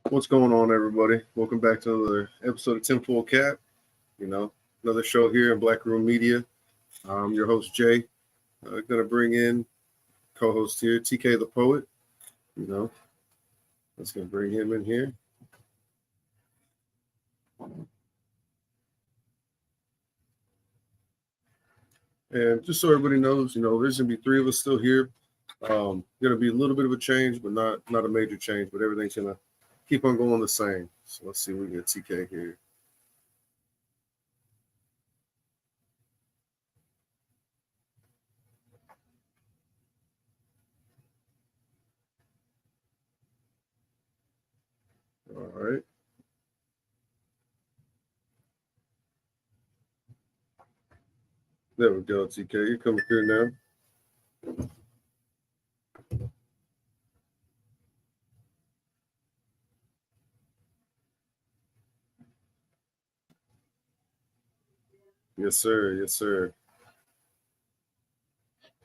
What's going on, everybody? Welcome back to another episode of Tinfoil Cap. Another show here in Black Room Media. I'm your host, Jay. Going to bring in co-host here, TkDaPoet. Let's going to bring him in here. And just so everybody knows, there's going to be three of us still here. Going to be a little bit of a change, but not a major change, but everything's going to keep on going the same. So let's see if we can get TK here. All right. There we go, TK. You're coming through now. Yes, sir. Yes, sir.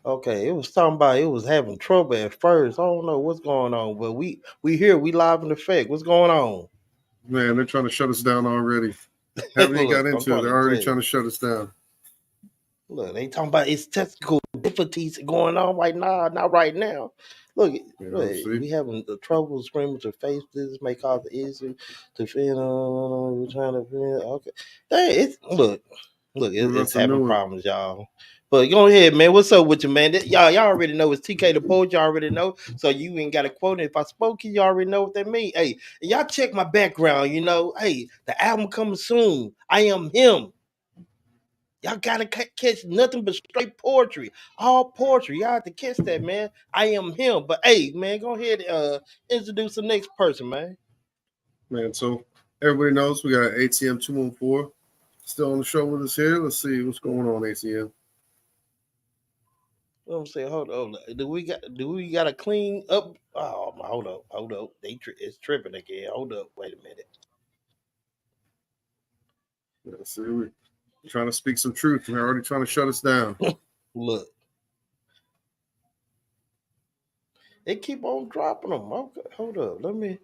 Okay, it was talking about it was having trouble at first. I don't know what's going on, but we here, we live in effect. What's going on? Man, they're trying to shut us down already. Haven't even got into it. They're already trying to shut us down. Look, they talking about it's technical difficulties going on right now. Not right now. Look, we having the trouble screaming to face this may cause the issue to feel. We're trying to feel okay. Hey, it's having problems, y'all. But go ahead, man. What's up with you, man? Y'all already know it's TkDaPoet. Y'all already know. So you ain't got a quote. If I spoke, you already know what that mean. Hey, y'all check my background. Hey, the album coming soon. I am him. Y'all gotta catch nothing but straight poetry. All poetry. Y'all have to catch that, man. I am him. But hey, man, go ahead and introduce the next person, man. Man, so everybody knows we got ATM 214 still on the show with us here. Let's see what's going on, ATM. I'm saying, hold on. Do we got to clean up? Oh, hold up. It's tripping again. Hold up. Wait a minute. Let's see, we're trying to speak some truth. They're already trying to shut us down. Look, they keep on dropping them. Okay, hold up. Let me.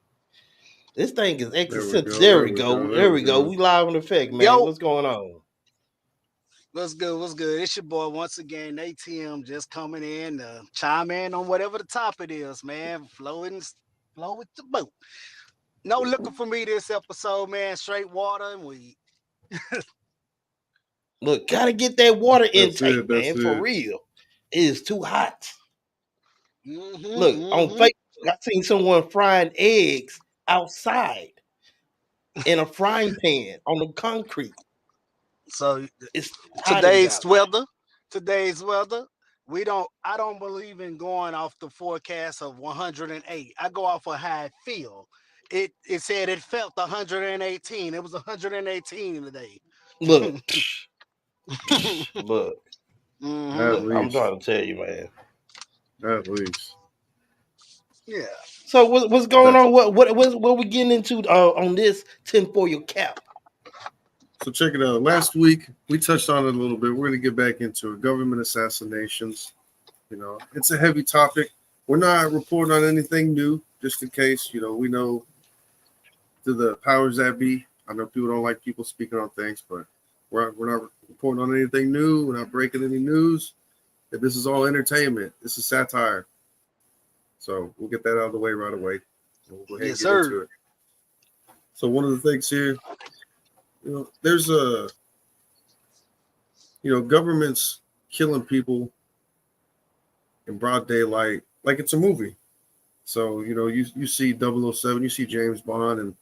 This thing is excellent. There we go. We live in effect, man. Yo. What's going on? What's good? It's your boy once again, ATM, just coming in to chime in on whatever the topic is, man. Flow with the boat. No looking for me this episode, man. Straight water and weed. Look, gotta get that water intake, man. For real. It is too hot. Look, on Facebook, I seen someone frying eggs outside in a frying pan on the concrete. So it's today's weather. I don't believe in going off the forecast of 108. I go off of how it feel. It said it felt 118. It was 118 today. Look. Look. I'm trying to tell you, man. At least. Yeah. So what's going on? What we getting into on this tinfoil cap? So check it out. Last week we touched on it a little bit. We're going to get back into it. Government assassinations. It's a heavy topic. We're not reporting on anything new, just in case. We know to the powers that be. I know people don't like people speaking on things, but we're not reporting on anything new. We're not breaking any news. This is all entertainment. This is satire. So we'll get that out of the way right away. We'll go ahead and get into it. So one of the things here, there's governments killing people in broad daylight like it's a movie. So, you see 007, you see James Bond, and,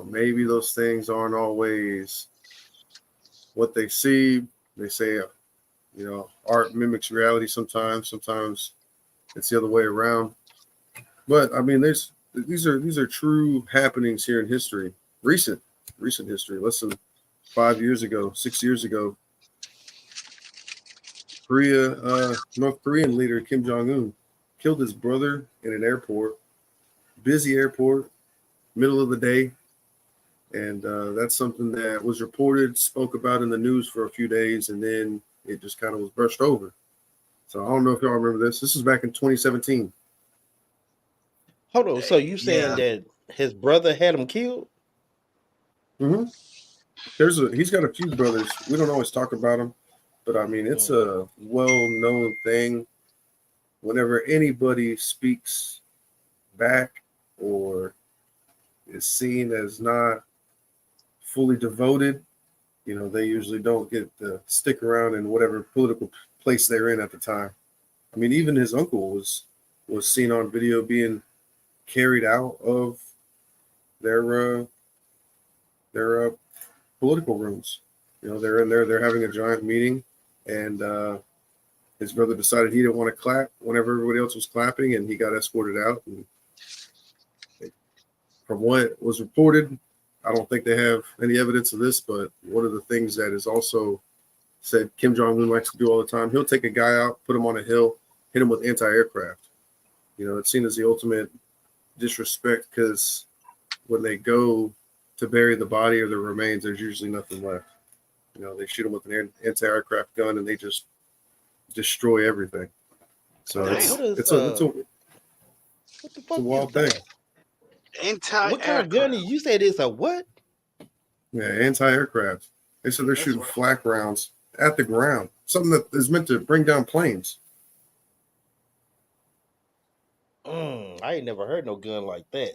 maybe those things aren't always what they see. They say, art mimics reality sometimes. Sometimes it's the other way around. But, I mean, these are true happenings here in history, recent history, less than 5 years ago, 6 years ago. North Korean leader Kim Jong-un killed his brother in an airport, busy airport, middle of the day. And that's something that was reported, spoke about in the news for a few days, and then it just kind of was brushed over. So I don't know if y'all remember this. This is back in 2017. Hold on. So you saying that his brother had him killed. Mm-hmm. He's got a few brothers. We don't always talk about them, but I mean, it's a well-known thing. Whenever anybody speaks back or is seen as not fully devoted, they usually don't get to stick around in whatever political place they're in at the time. I mean, even his uncle was seen on video being carried out of their political rooms. They're in there, they're having a giant meeting, and his brother decided he didn't want to clap whenever everybody else was clapping, and he got escorted out. And from what was reported, I don't think they have any evidence of this, but one of the things that is also said Kim Jong-un likes to do all the time, he'll take a guy out, put him on a hill, hit him with anti-aircraft. It's seen as the ultimate disrespect because when they go to bury the body or the remains, there's usually nothing left. They shoot them with an anti-aircraft gun and they just destroy everything. So it's a wild thing. What kind of gun? You said it's a what? Yeah, anti-aircraft. They said they're shooting flak rounds at the ground, something that is meant to bring down planes. I ain't never heard no gun like that.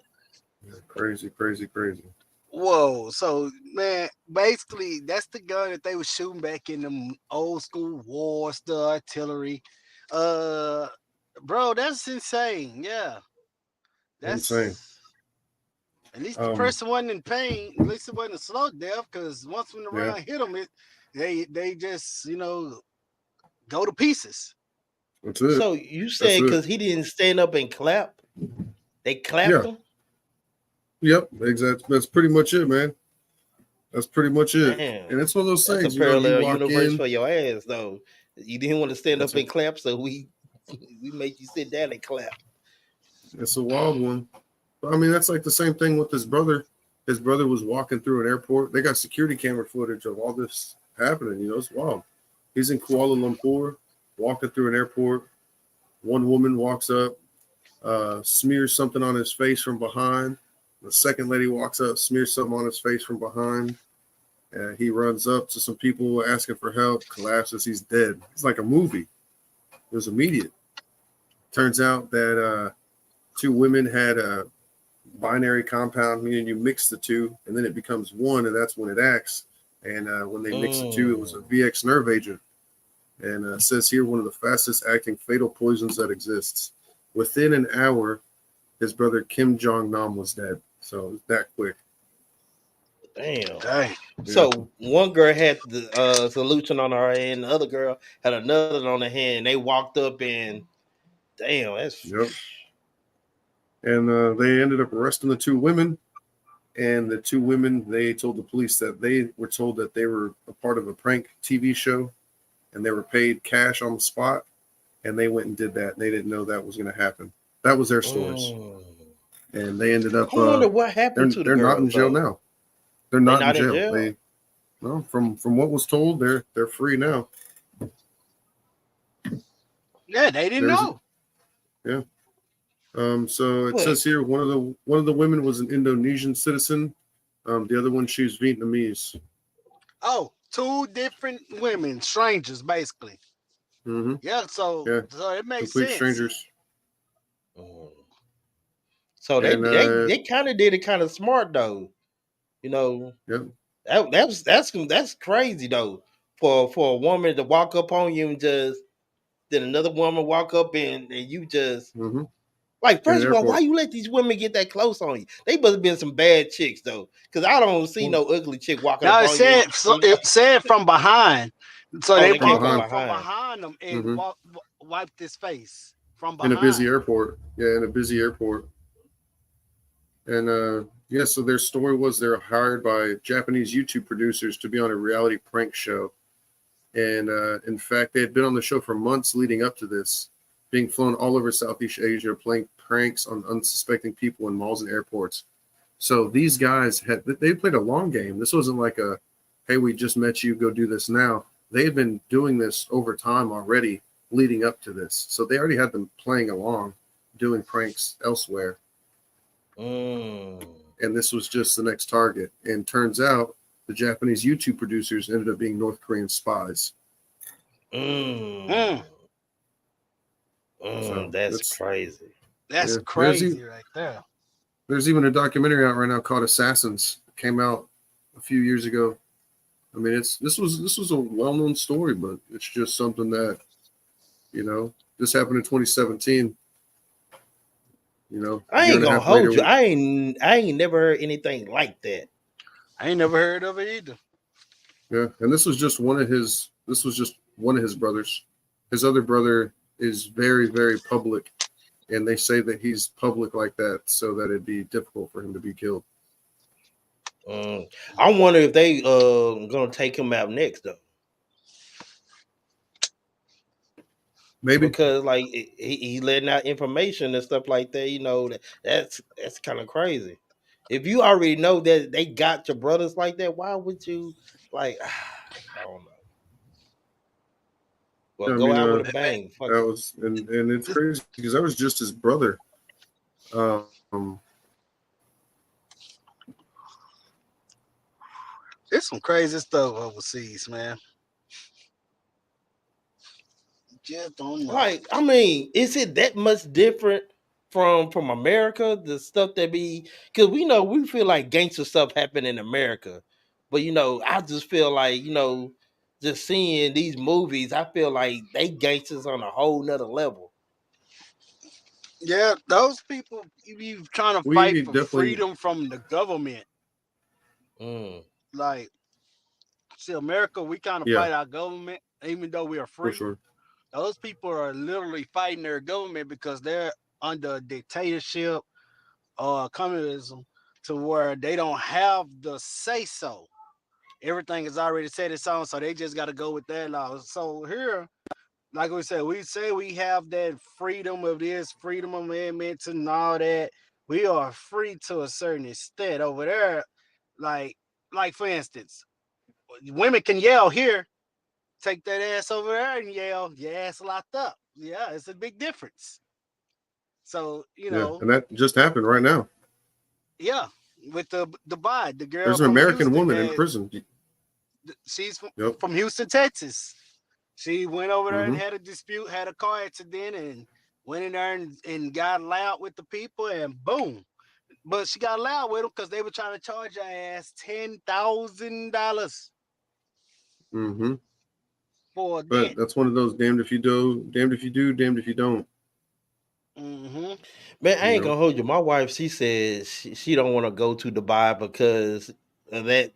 Yeah, crazy, crazy, crazy. Whoa, so man, basically that's the gun that they were shooting back in them old school wars, the artillery. Bro, that's insane. Yeah. That's Insane. At least the person wasn't in pain. At least it wasn't a slow death, because once when the round hit them, they just go to pieces. That's it. So you said because he didn't stand up and clap, they clapped him? Yep, exactly. That's pretty much it, man. That's pretty much it. Damn. And it's one of those things. That's a parallel universe for your ass, though. You didn't want to stand up and clap, so we make you sit down and clap. It's a wild one. I mean, that's like the same thing with his brother. His brother was walking through an airport. They got security camera footage of all this happening. It's wild. He's in Kuala Lumpur, walking through an airport. One woman walks up, smears something on his face from behind. The second lady walks up, smears something on his face from behind. He runs up to some people asking for help, collapses, he's dead. It's like a movie. It was immediate. Turns out that two women had a binary compound, meaning you mix the two, and then it becomes one, and that's when it acts. And when they mix the two, it was a VX nerve agent. And it says here, one of the fastest acting fatal poisons that exists. Within an hour, his brother Kim Jong-nam was dead. So it was that quick. Damn. Dang. So one girl had the solution on her hand, the other girl had another on her hand, and they walked up and damn, that's And they ended up arresting the two women. And the two women, they told the police that they were told that they were a part of a prank TV show, and they were paid cash on the spot, and they went and did that. And they didn't know that was going to happen. That was their stories. And they ended up. I wonder what happened to the They're girls, not in jail though. now. They're not in jail. They, no, from what was told, they're free now. Yeah, they didn't know. Yeah. So it says here one of the women was an Indonesian citizen. The other one, she's Vietnamese. Oh, two different women, strangers, basically. Mm-hmm. Yeah, so it makes complete sense. Strangers. So they kind of did it kind of smart, though. Yep. That's crazy, though, for a woman to walk up on you and just then another woman walk up and you just like, first of all, why you let these women get that close on you? They must have been some bad chicks, though, because I don't see no ugly chick walking up on you. It said from behind. So they walked up from behind them and wiped his face from behind. In a busy airport. Yeah, in a busy airport. And so their story was they're hired by Japanese YouTube producers to be on a reality prank show. And in fact, they had been on the show for months leading up to this, being flown all over Southeast Asia, playing pranks on unsuspecting people in malls and airports. So these guys they played a long game. This wasn't like a, hey, we just met you, go do this now. They had been doing this over time already leading up to this. So they already had them playing along, doing pranks elsewhere. And this was just the next target. And turns out the Japanese YouTube producers ended up being North Korean spies. That's crazy. That's crazy right there. There's even a documentary out right now called Assassins. It came out a few years ago. I mean, this was a well-known story, but it's just something that, this happened in 2017. I ain't gonna hold you. I ain't never heard anything like that. I ain't never heard of it either. Yeah, and this was just one of his brothers. His other brother is very, very public, and they say that he's public like that so that it'd be difficult for him to be killed. I wonder if they gonna take him out next though. Maybe because like he letting out information and stuff like that. That's kind of crazy. If you already know that they got your brothers like that, why would you like? I don't know. Well, go out with a bang. That was and it's crazy because that was just his brother. It's some crazy stuff overseas, man. Just don't know. Like, I mean, is it that much different from America? The stuff that because we feel like gangster stuff happen in America, but I just feel like just seeing these movies, I feel like they gangsters on a whole nother level. Yeah, those people you trying to fight for freedom from the government. Like, see, America, we kind of fight our government, even though we are free. For sure. Those people are literally fighting their government because they're under dictatorship or communism to where they don't have the say so. Everything is already set in stone, so they just got to go with that law. So here, like we say we have that freedom of this, freedom of amendments and all that. We are free to a certain extent. Over there, like for instance, women can yell here. Take that ass over there and yell, your ass locked up. Yeah, it's a big difference. So, and that just happened right now. Yeah, with the Dubai, the girl. There's an American woman in prison. She's from Houston, Texas. She went over there and had a dispute, had a car accident, and went in there and got loud with the people, and boom. But she got loud with them because they were trying to charge her ass $10,000. For a but that's one of those damned if you do, damned if you do, damned if you don't. Man, I ain't gonna hold you. My wife, she says she don't want to go to Dubai because of that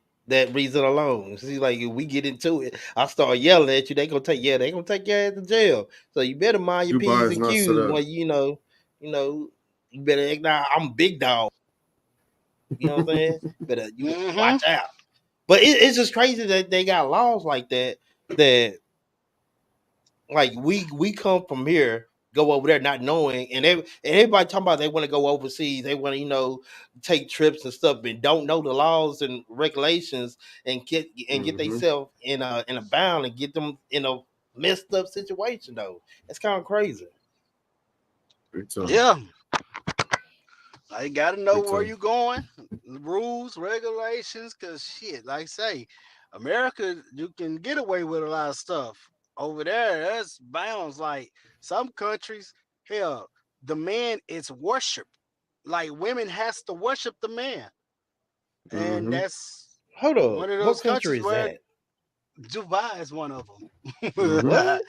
reason alone. She's like, if we get into it, I start yelling at you. They gonna take your ass to jail. So you better mind your P's and Q's. When you better act now. I'm a big dog. You know what I'm saying? Better watch out. But it's just crazy that they got laws like that. That like we come from here, go over there not knowing, and everybody talking about they want to go overseas, they want to take trips and stuff, and don't know the laws and regulations, and get themselves in a bound and get them in a messed up situation though. It's kind of crazy. Yeah. I gotta know where you going, rules, regulations, cause shit, like I say, America, you can get away with a lot of stuff. Over there, that's bounds. Like some countries, hell, the man is worshipped. Like women has to worship the man. And that's one of those countries where that? Dubai is one of them. What?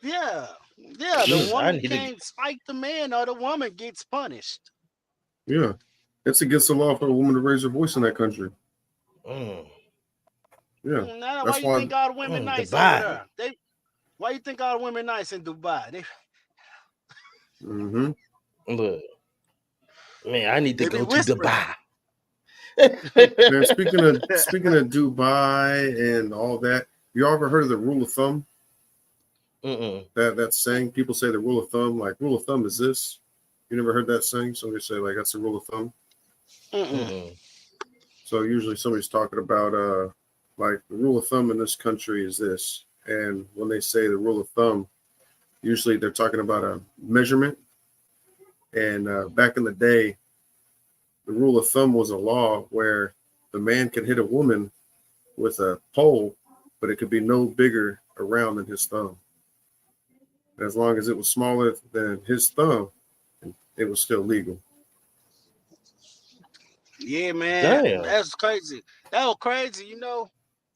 Yeah. The woman can't spike the man or the woman gets punished. Yeah. It's against the law for a woman to raise her voice in that country. Yeah. Now, why you think all the women nice Dubai. Over there? Why you think all the women nice in Dubai? Look, man, I need to go to Dubai. Man, speaking of Dubai and all that, you ever heard of the rule of thumb? That saying, people say the rule of thumb, like rule of thumb is this. You never heard that saying? Somebody say like that's the rule of thumb. So usually somebody's talking about like the rule of thumb in this country is this, and when they say the rule of thumb, usually they're talking about a measurement. And back in the day, the rule of thumb was a law where the man could hit a woman with a pole, but it could be no bigger around than his thumb. As long as it was smaller than his thumb, it was still legal. Yeah, man, Damn. that's crazy. That was crazy. Now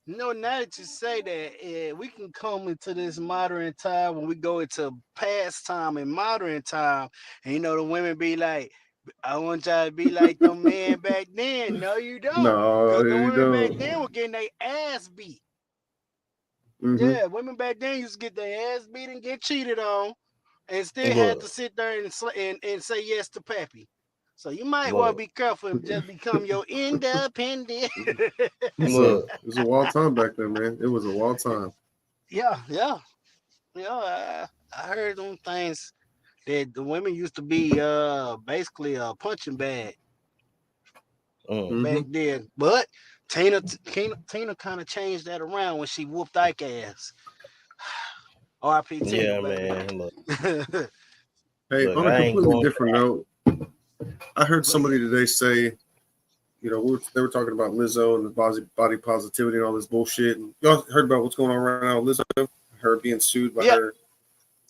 that you say that, we can come into this modern time when we go into past time and modern time, and the women be like, I want y'all to be like them men back then. No, you don't. No, Because the you women back don't. then were getting their ass beat. Mm-hmm. Yeah, women back then used to get their ass beat and get cheated on and still had Look, to sit there and say yes to pappy. So you might want to look, be careful and just become your independent. look. It was a wild time back then, man. It was a wild time. Yeah, yeah. I heard them things that the women used to be basically a punching bag back Mm-hmm. then. But Tina kind of changed that around when she whooped Ike ass. R.I.P. Tina, Yeah, baby. man. Look, Hey, look. on a I ain't completely going. different note, I heard But yeah, somebody today say, they were talking about Lizzo and the body positivity and all this bullshit. And y'all heard about what's going on right now with Lizzo? Her being sued by yep, her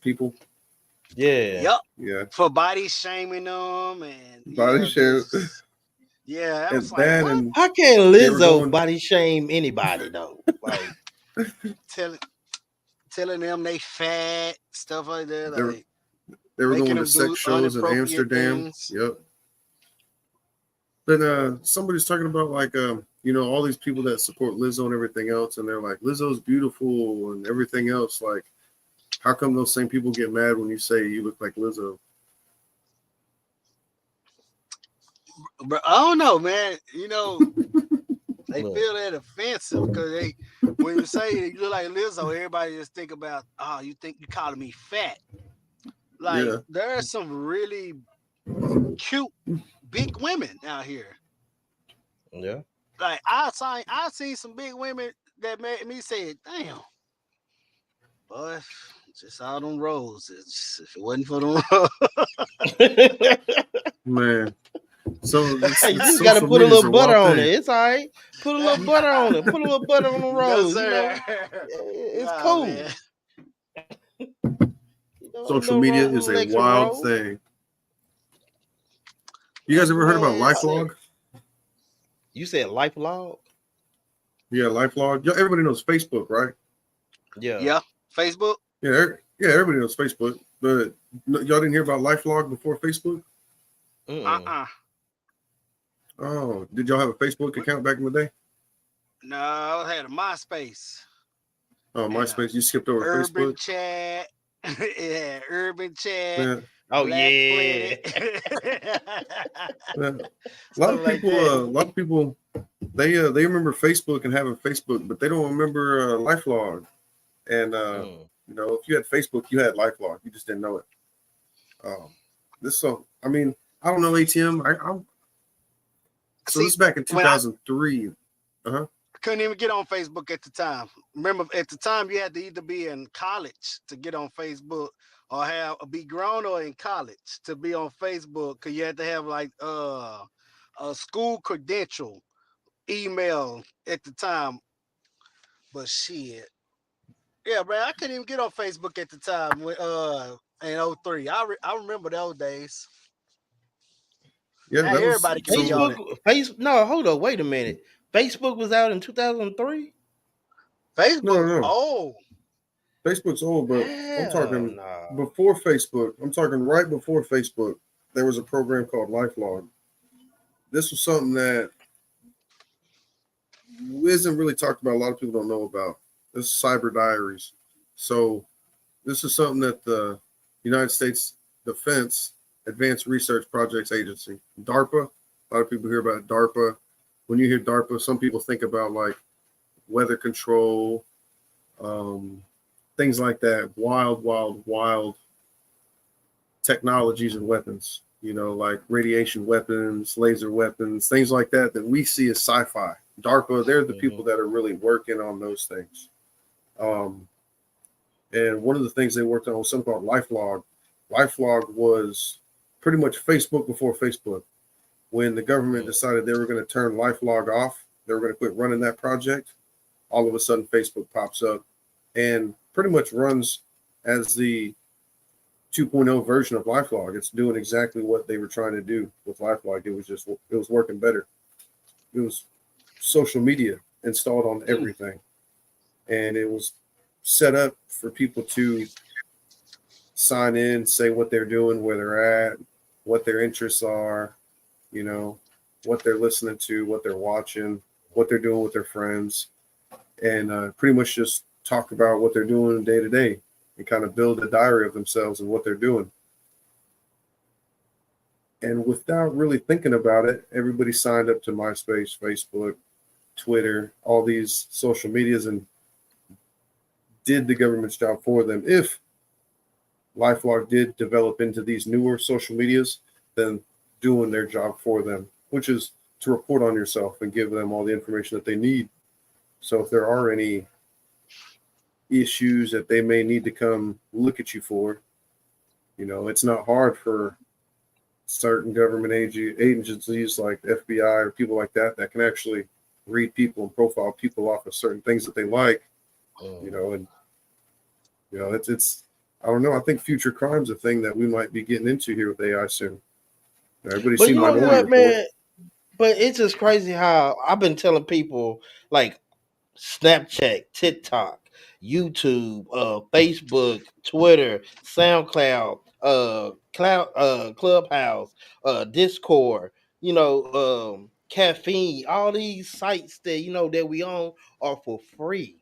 people. Yeah. yep. Yeah, For body shaming them and body shame. I was And like, that, what? and How can they were Lizzo going. body shame anybody though? Like, Telling telling them they fat stuff like that, They were like they were making going to them sex do shows in inappropriate Amsterdam. things. Yep. Then somebody's talking about like all these people that support Lizzo and everything else, and they're like Lizzo's beautiful and everything else. Like, how come those same people get mad when you say you look like Lizzo? But I don't know, man. They look. feel that offensive because when you say you look like Lizzo, everybody just think about, oh, you think you calling me fat. Like Yeah. there are some really cute big women out here. Yeah. Like I seen some big women that made me say, damn, boy, just all them roses. If it wasn't for them Man. So You it's just got to social put a media is little a butter wild on it. thing. It's all right. Put a little butter on it. Put a little butter on the no, rose. sir. It's Nah, cool. man. Ain't Social no media wrong is with a making some wild rose. thing. You guys ever heard about Man, LifeLog? You said life log? Yeah, LifeLog. Yeah, everybody knows Facebook, right? Yeah. yeah, Facebook. Yeah, everybody knows Facebook. But y'all didn't hear about LifeLog before Facebook? Mm-mm. Oh, did y'all have a Facebook account back in the day? No, I had a MySpace Oh, and a MySpace. You skipped over Urban Facebook. Chat. Yeah, Urban Chat, Man, Oh Black yeah. Planet, man. A lot stuff of like people. that. They remember Facebook and having Facebook, but they don't remember LifeLog. And if you had Facebook, you had LifeLog. You just didn't know it. I mean, I don't know ATM. So See, this is back in when I 2003. Uh-huh. couldn't even get on Facebook at the time. Remember, at the time, you had to either be in college to get on Facebook or be grown or in college to be on Facebook because you had to have like a school credential email at the time. But shit. Yeah, bro, I couldn't even get on Facebook at the time in 03. I remember those days. Yeah, Now that was everybody can be so. on it. No, hold on, wait a minute. Facebook was out in 2003? No, Facebook, no, oh, Facebook's old, but I'm Hell talking no. before Facebook. I'm talking right before Facebook. There was a program called LifeLog. This was something that isn't really talked about. A lot of people don't know about. This is cyber diaries. So this is something that the United States Defense Advanced Research Projects Agency, DARPA. A lot of people hear about DARPA. When you hear DARPA, some people think about like weather control, things like that. Wild, wild, wild technologies and weapons. Like radiation weapons, laser weapons, things like that we see as sci-fi. DARPA, they're the people that are really working on those things. And one of the things they worked on was something called LifeLog. LifeLog was pretty much Facebook before Facebook, when the government decided they were going to turn LifeLog off, they were going to quit running that project, all of a sudden Facebook pops up and pretty much runs as the 2.0 version of LifeLog. It's doing exactly what they were trying to do with LifeLog. It was working better. It was social media installed on everything. And it was set up for people to sign in, say what they're doing, where they're at, what their interests are, you know, what they're listening to, what they're watching, what they're doing with their friends, and pretty much just talk about what they're doing day to day and kind of build a diary of themselves and what they're doing. And without really thinking about it, everybody signed up to MySpace, Facebook, Twitter, all these social medias, and did the government's job for them. If LifeLog did develop into these newer social medias, then doing their job for them, which is to report on yourself and give them all the information that they need. So if there are any issues that they may need to come look at you for, you know, it's not hard for certain government agencies like FBI or people like that can actually read people and profile people off of certain things that they like, you know, and you know, it's I don't know. I think future crime's a thing that we might be getting into here with AI soon. Everybody's seen Minority Report. Man, but it's just crazy how I've been telling people like Snapchat, TikTok, YouTube, Facebook, Twitter, SoundCloud, Clubhouse, Discord, you know, Caffeine, all these sites that that we own are for free.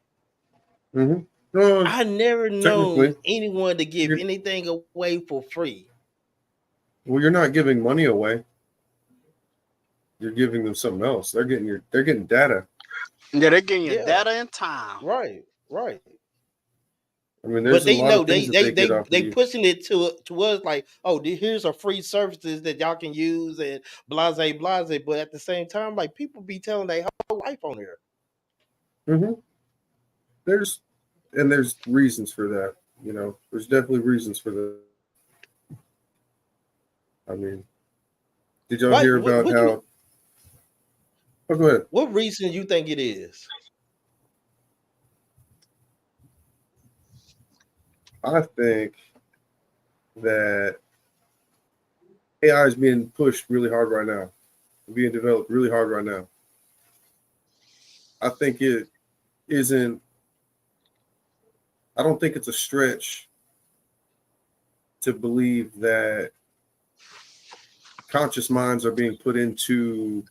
I never known anyone to give anything away for free. Well, you're not giving money away. You're giving them something else. They're getting data. Yeah, they're getting your data and time. Right. I mean, there's a lot of things that they get off of you. Pushing it to us like, oh, here's a free services that y'all can use and blase. But at the same time, like people be telling their whole life on here. There's reasons for that. You know, there's definitely reasons for that. I mean, did y'all hear about how? Oh, go ahead. What reason you think it is? I think that AI is being pushed really hard right now, being developed really hard right now. I think it isn't. I don't think it's a stretch to believe that conscious minds are being put into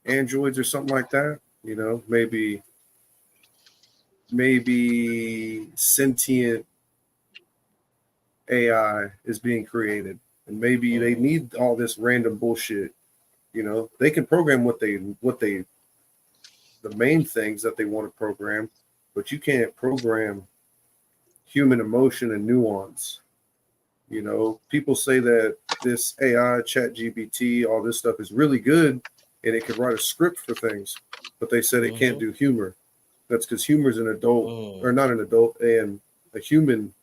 androids or something like that. You know, maybe sentient AI is being created, and maybe they need all this random bullshit. You know, they can program the main things that they want to program, but you can't program human emotion and nuance. You know, people say that this AI, ChatGPT, all this stuff is really good and it can write a script for things, but they said it can't do humor. That's because humor is an adult, or not an adult, and a human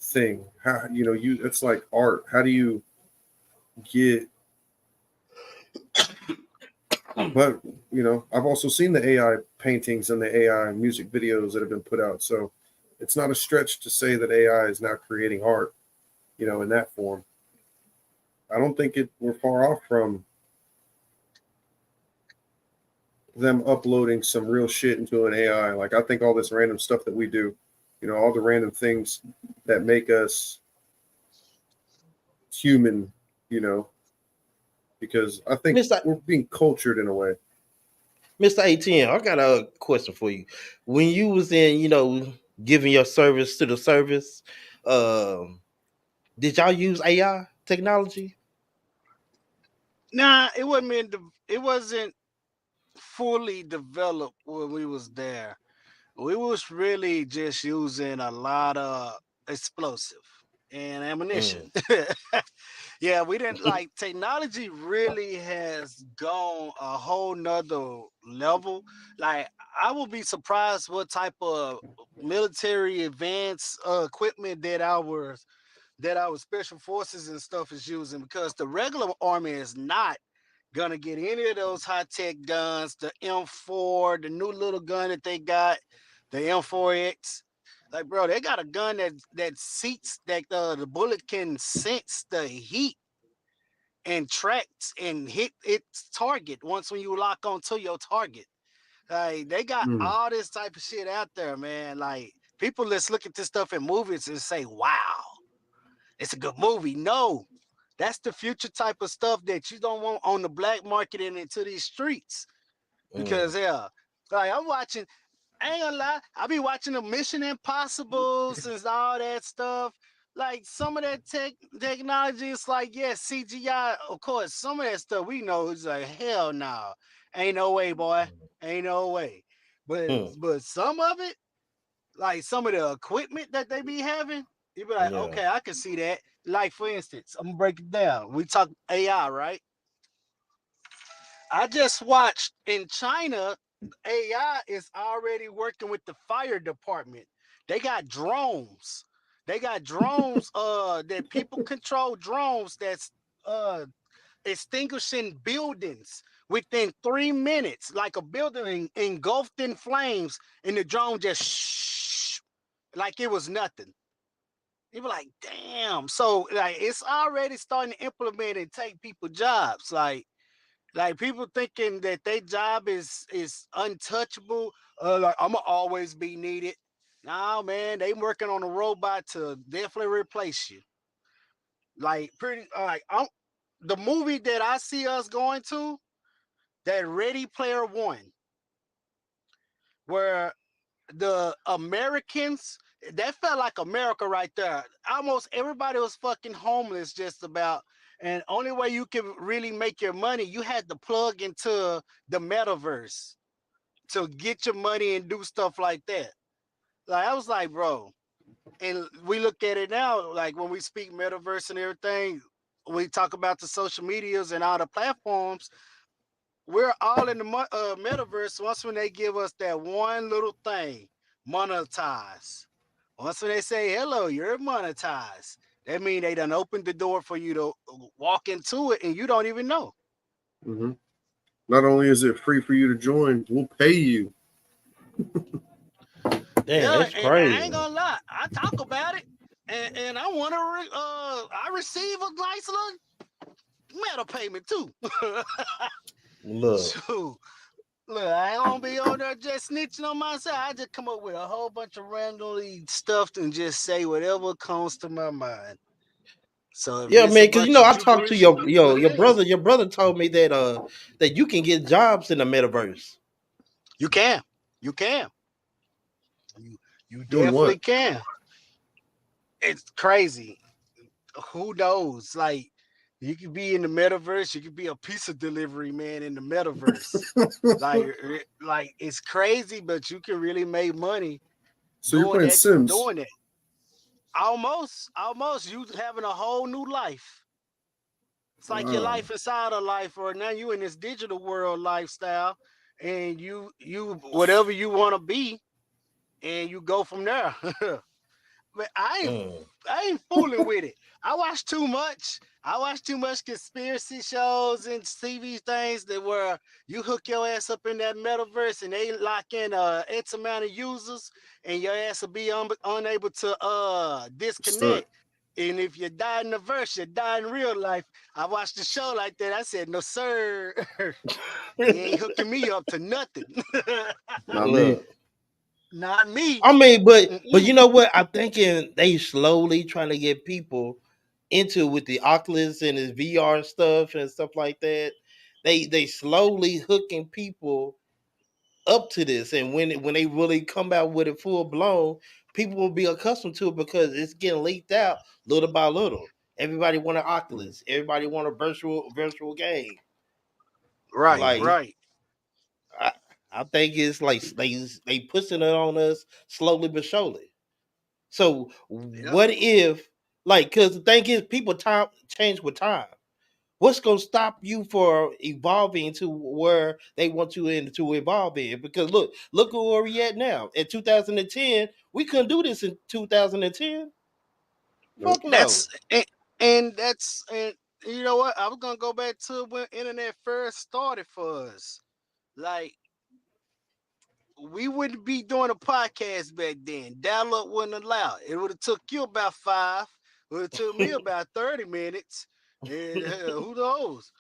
thing. How, you know, it's like art. How do you get? But you know, I've also seen the AI paintings and the AI music videos that have been put out, so it's not a stretch to say that AI is now creating art, you know, in that form. I don't think we're far off from them uploading some real shit into an AI. Like, I think all this random stuff that we do, you know, all the random things that make us human, you know, because I think we're being cultured in a way. Mr. ATM, I got a question for you. When you was in, you know, giving your service to the service, did y'all use AI technology? Nah, it wasn't fully developed when we was there. We was really just using a lot of explosive and ammunition. Yeah, we didn't like technology really has gone a whole nother level. Like I will be surprised what type of military advanced equipment that our that our special forces and stuff is using, because the regular army is not gonna get any of those high tech guns, the M4, the new little gun that they got, the M4X. Like, bro, they got a gun that seats that the bullet can sense the heat and tracks and hit its target once when you lock onto your target. Like, they got all this type of shit out there, man. Like, people just look at this stuff in movies and say, "Wow, it's a good movie." No, that's the future type of stuff that you don't want on the black market and into these streets. Because like I'm watching, I ain't gonna lie, I be watching the Mission Impossibles and all that stuff. Like, some of that technology, it's like, yeah, CGI, of course. Some of that stuff we know is like, hell no, ain't no way, boy, ain't no way. But some of it, like some of the equipment that they be having, you be like, okay, I can see that. Like, for instance, I'm gonna break it down. We talk AI, right? I just watched in China, AI is already working with the fire department. They got drones. They got drones that people control, drones that's uh extinguishing buildings within 3 minutes, like a building engulfed in flames, and the drone just shh, like it was nothing. You be like, damn. So like it's already starting to implement and take people jobs. Like people thinking that their job is untouchable. Like, I'm gonna always be needed. No, man, they working on a robot to definitely replace you. Like, pretty like I'm the movie that I see us going to, that Ready Player One, where the Americans, that felt like America right there. Almost everybody was fucking homeless, just about. And only way you can really make your money, you had to plug into the metaverse to get your money and do stuff like that. Like, I was like, bro, and we look at it now, like when we speak metaverse and everything, we talk about the social medias and all the platforms. We're all in the metaverse. Once when they give us that one little thing, monetize. Once when they say, hello, you're monetized, that means they done opened the door for you to walk into it and you don't even know. Mm-hmm. Not only is it free for you to join, we'll pay you. Damn, that's And crazy. I ain't gonna lie, I talk about it, and I want to. I receive a nice little meta payment too. Look, So, look, I don't be on there just snitching on my side. I just come up with a whole bunch of randomly stuff and just say whatever comes to my mind. So if yeah, it's a man, because bunch of I talked to gibberish, your brother. Your brother told me that you can get jobs in the metaverse. you can, you can, you Doing definitely what? can. It's crazy. Who knows? Like, you could be in the metaverse. You could be a pizza delivery man in the metaverse. like it's crazy, but you can really make money So you're playing Sims? doing it. Almost. You having a whole new life. It's like your life inside of life, or now you in this digital world lifestyle, and you whatever you want to be, and you go from there. But I ain't fooling with it. I watch too much. I watch too much conspiracy shows and TV things that where you hook your ass up in that metaverse and they lock in X amount of users and your ass will be unable to Start. disconnect. And if you die in the verse, you die in real life. I watched the show like that. I said, no, sir. You ain't hooking me up to nothing. Not me. Look, Not me. I mean, but you Mm-mm. know what? I'm thinking they slowly trying to get people into with the Oculus and his VR stuff like that. They slowly hooking people up to this, and when they really come out with it full blown, people will be accustomed to it because it's getting leaked out little by little. Everybody want an Oculus. Everybody want a virtual game. Right, Mm-hmm. Like right. I, I think it's like they pushing it on us slowly but surely. So Yep. what if, like, because the thing is, people time change with time. What's gonna stop you for evolving to where they want you in to evolve in? Because look where we at now. In 2010, we couldn't do this in 2010. Fuck no. That's and you know what? I was gonna go back to when internet first started for us. Like we wouldn't be doing a podcast back then. Dial up wouldn't allow. It would have took you about 5. It would have took me about 30 minutes. And who knows?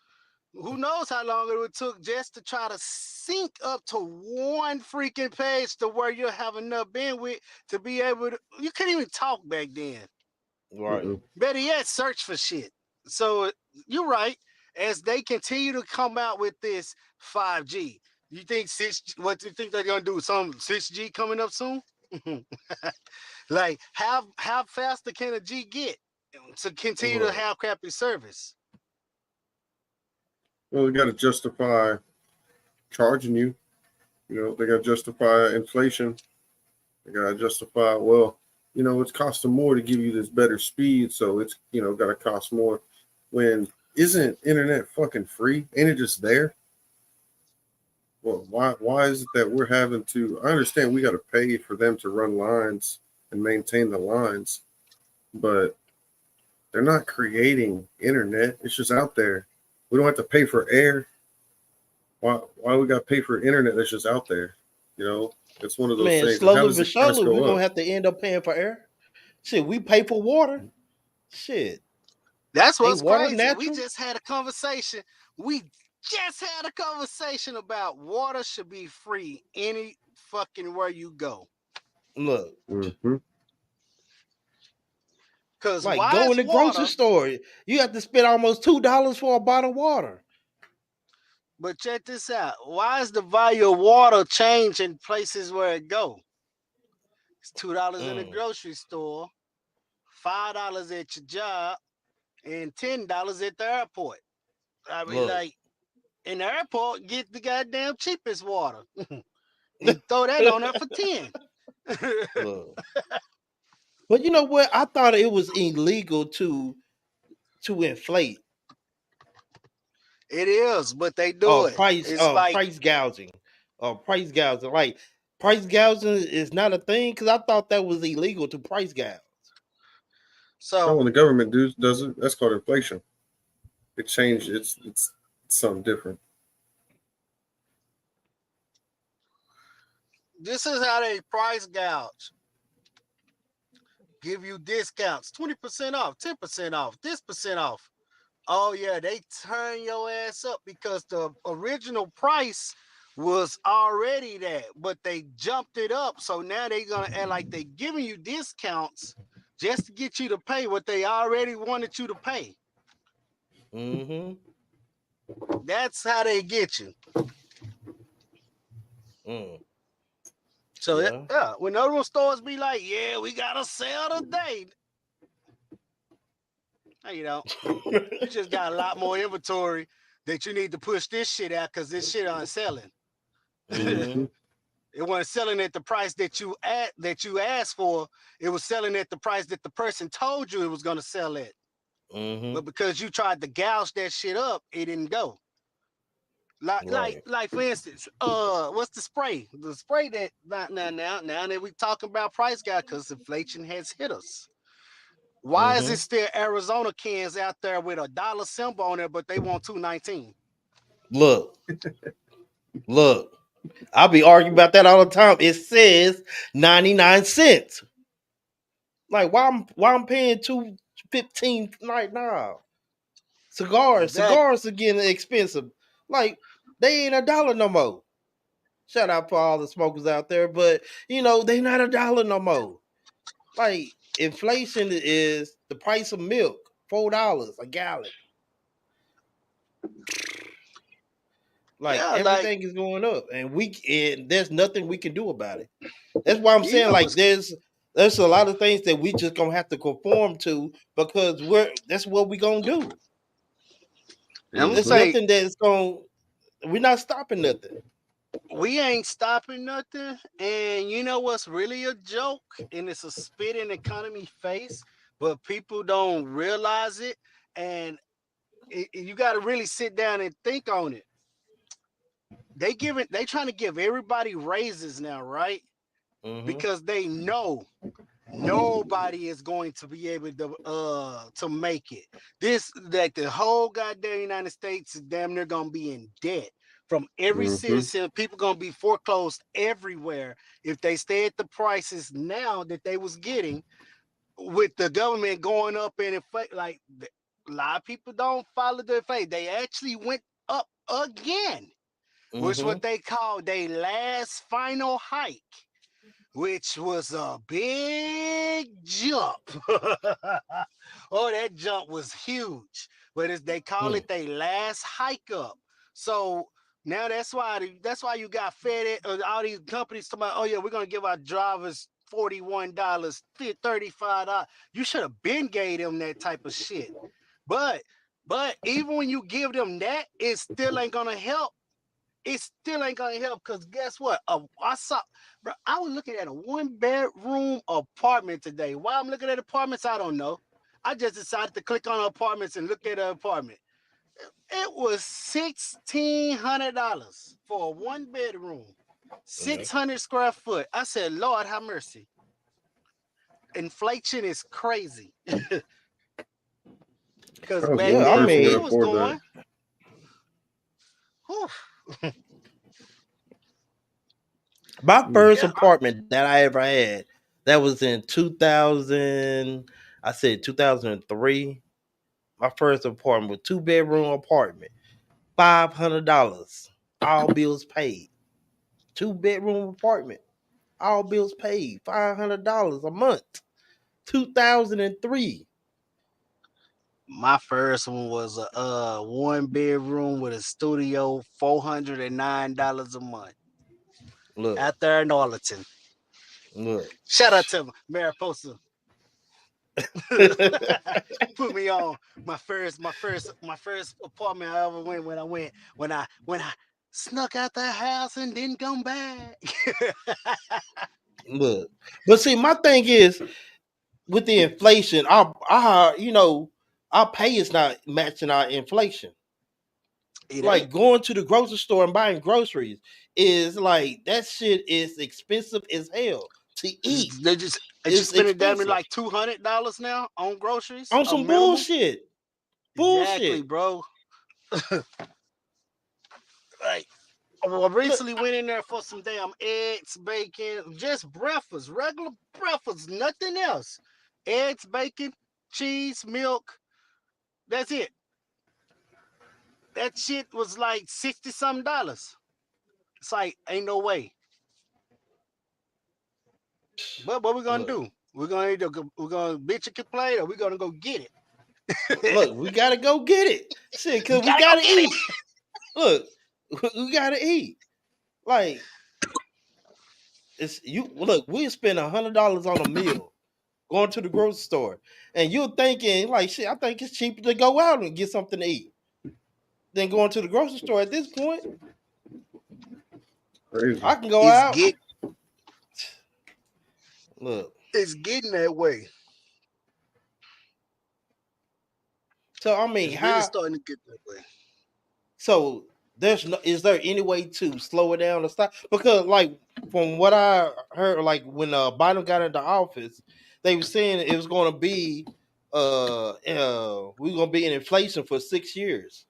Who knows how long it would took just to try to sync up to one freaking page to where you have enough bandwidth to be able to. You couldn't even talk back then. Right. Better yet, search for shit. So you're right. As they continue to come out with this 5G, you think 6G, what do you think they're gonna do? Some 6G coming up soon? Like how faster can a G get to continue to have crappy service? Well, they got to justify charging you. You know, they got to justify inflation. They got to justify, well, you know, it's costing more to give you this better speed, so it's, you know, got to cost more. When isn't internet fucking free? Ain't it just there? Well, why is it that we're having to? I understand we got to pay for them to run lines and maintain the lines, but they're not creating internet. It's just out there. We don't have to pay for air. Why we got to pay for internet that's just out there? You know, it's one of those things. Slowly but surely, we're going to have to end up paying for air. Shit, we pay for water. Shit. That's what's crazy. Natural? We just had a conversation. We just had a conversation about water should be free any fucking where you go. Look. Because like go in the grocery store, you have to spend almost $2 for a bottle of water. But check this out. Why is the value of water change in places where it go? It's $2 in the grocery store, $5 at your job, and $10 at the airport. I mean, like in the airport, get the goddamn cheapest water. You throw that on there for 10. But you know what? I thought it was illegal to inflate. It is, but they do it. Price gouging. Price gouging. Like price gouging is not a thing because I thought that was illegal to price gouge. So when the government does it, that's called inflation. It changed. It's something different. This is how they price gouge. Give you discounts, 20% off, 10% off, this percent off. Oh yeah, they turn your ass up because the original price was already that, but they jumped it up. So now they're gonna act like they giving you discounts just to get you to pay what they already wanted you to pay. Mm-hmm. That's how they get you. So yeah, when other stores be like, "Yeah, we got a sale today," you know, you just got a lot more inventory that you need to push this shit out because this shit aren't selling. Mm-hmm. It wasn't selling at the price that you asked for. It was selling at the price that the person told you it was going to sell at. Mm-hmm. But because you tried to gouge that shit up, it didn't go. Like for instance, what's the spray? The spray that now that we talking about price gouge because inflation has hit us. Why is it still Arizona cans out there with a dollar symbol on there, but they want $2.19? Look. I'll be arguing about that all the time. It says 99 cents. Like why I'm paying $2.15 right now? Cigars are getting expensive. Like they ain't $1 no more. Shout out for all the smokers out there, but you know they not $1 no more. Like inflation is the price of milk, $4 a gallon. Like everything is going up, and there's nothing we can do about it. That's why I'm saying like there's a lot of things that we just gonna have to conform to because that's what we gonna do. There's nothing that's we're not stopping nothing. We ain't stopping nothing. And you know what's really a joke? And it's a spit in the economy face, but people don't realize it. And you got to really sit down and think on it. They trying to give everybody raises now, right? Mm-hmm. Because they know nobody is going to be able to make it. This like the whole goddamn United States is damn near gonna be in debt from every citizen. People gonna be foreclosed everywhere if they stay at the prices now that they was getting with the government going up in effect. Like a lot of people don't follow their fate. They actually went up again, which what they call their last final hike, which was a big jump. Oh, that jump was huge. But they call it their last hike up. So now that's why you got FedEx or all these companies talking about, oh yeah, we're gonna give our drivers $41, $35. You should have been gave them that type of shit. But even when you give them that, it still ain't gonna help. It still ain't gonna help because guess what? Bro, I was looking at a 1-bedroom apartment today. Why I'm looking at apartments, I don't know. I just decided to click on apartments and look at an apartment. It was $1,600 for a 1-bedroom, 600 square foot. I said, Lord have mercy. Inflation is crazy. Because back then when we was going, my first apartment that I ever had, that was in 2000. I said 2003. My first apartment was 2-bedroom apartment, $500, all bills paid. 2-bedroom apartment, all bills paid, $500 a month. 2003. my first one was a 1-bedroom with a studio, $409 a month. Look, Out there in Arlington. look. Shout out to Mariposa. Put me on my first apartment I ever went when I snuck out the house and didn't come back. Look, but see, my thing is with the inflation, our pay is not matching our inflation. Like going to the grocery store and buying groceries is like that shit is expensive as hell to eat. They just spending damn near like $200 now on groceries. On some bullshit. Exactly, bro. Like, I recently went in there for some damn eggs, bacon, just breakfast, regular breakfast, nothing else. Eggs, bacon, cheese, milk. That's it. That shit was like $60-something. It's like, ain't no way. But what we gonna do? We're gonna bitch and complain, or we're gonna go get it. Look, we gotta go get it. Shit, cause we gotta eat. Look, we gotta eat. Like, we spend $100 on a meal going to the grocery store, and you're thinking like, shit, I think it's cheaper to go out and get something to eat than going to the grocery store at this point. Crazy. I can go out. Look, it's getting that way. So I mean, it's really starting to get that way. So is there any way to slow it down or stop? Because like from what I heard, like when Biden got into office, they were saying it was going to be we're going to be in inflation for 6 years.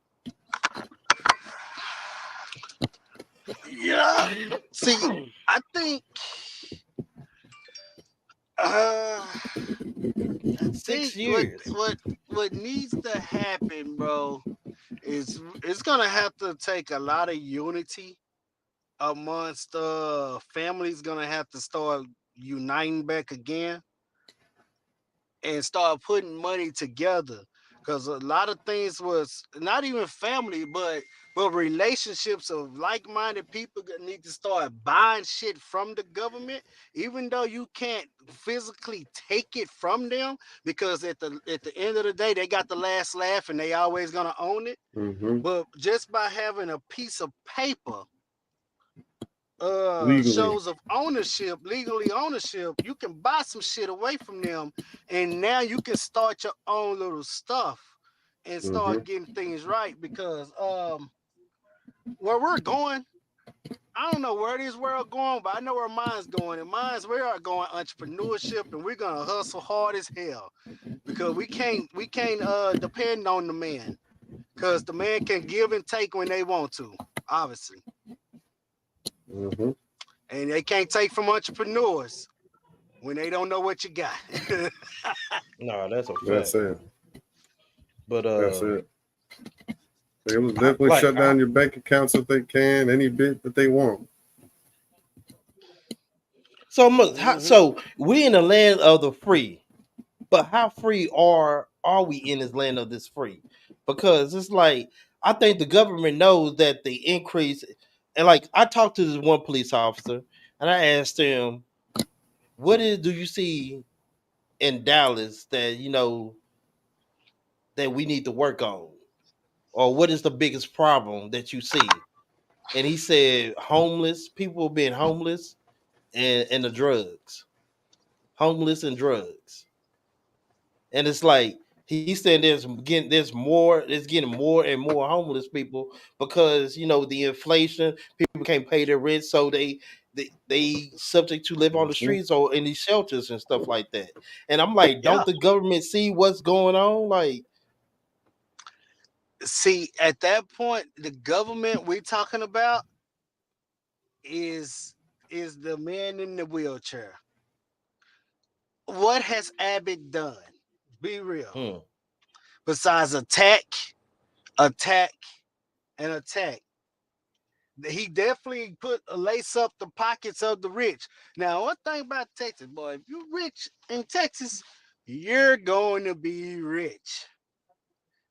Yeah. See, I think 6 years. What needs to happen, bro, is it's gonna have to take a lot of unity amongst families. Gonna have to start uniting back again and start putting money together. Because a lot of things was not even family, but relationships of like-minded people need to start buying shit from the government, even though you can't physically take it from them, because at the end of the day, they got the last laugh and they always gonna own it. But just by having a piece of paper, shows of ownership, legally ownership, you can buy some shit away from them, and now you can start your own little stuff and start getting things right. Because where we're going, I don't know where this world going, but I know where mine's going. And we are going entrepreneurship, and we're gonna hustle hard as hell because we can't depend on the man because the man can give and take when they want to, obviously, and they can't take from entrepreneurs when they don't know what you got. No, that's a fact. That's it. But that's it. They will definitely shut down your bank accounts if they can, any bit that they want. So we in the land of the free, but how free are we in this land of this free? Because it's like I think the government knows that the increase, and like I talked to this one police officer, and I asked him, "What do you see in Dallas that that we need to work on, or what is the biggest problem that you see?" And he said, "Homeless people being homeless, and the drugs, homeless and drugs." And it's like he said, it's getting more and more homeless people because the inflation, people can't pay their rent, so they subject to live on the streets or in these shelters and stuff like that. And I'm like, don't the government see what's going on? Like, see, at that point, the government we're talking about is the man in the wheelchair. What has Abbott done? Be real. Besides attack, and attack. He definitely lace up the pockets of the rich. Now, one thing about Texas, boy, if you're rich in Texas, you're going to be rich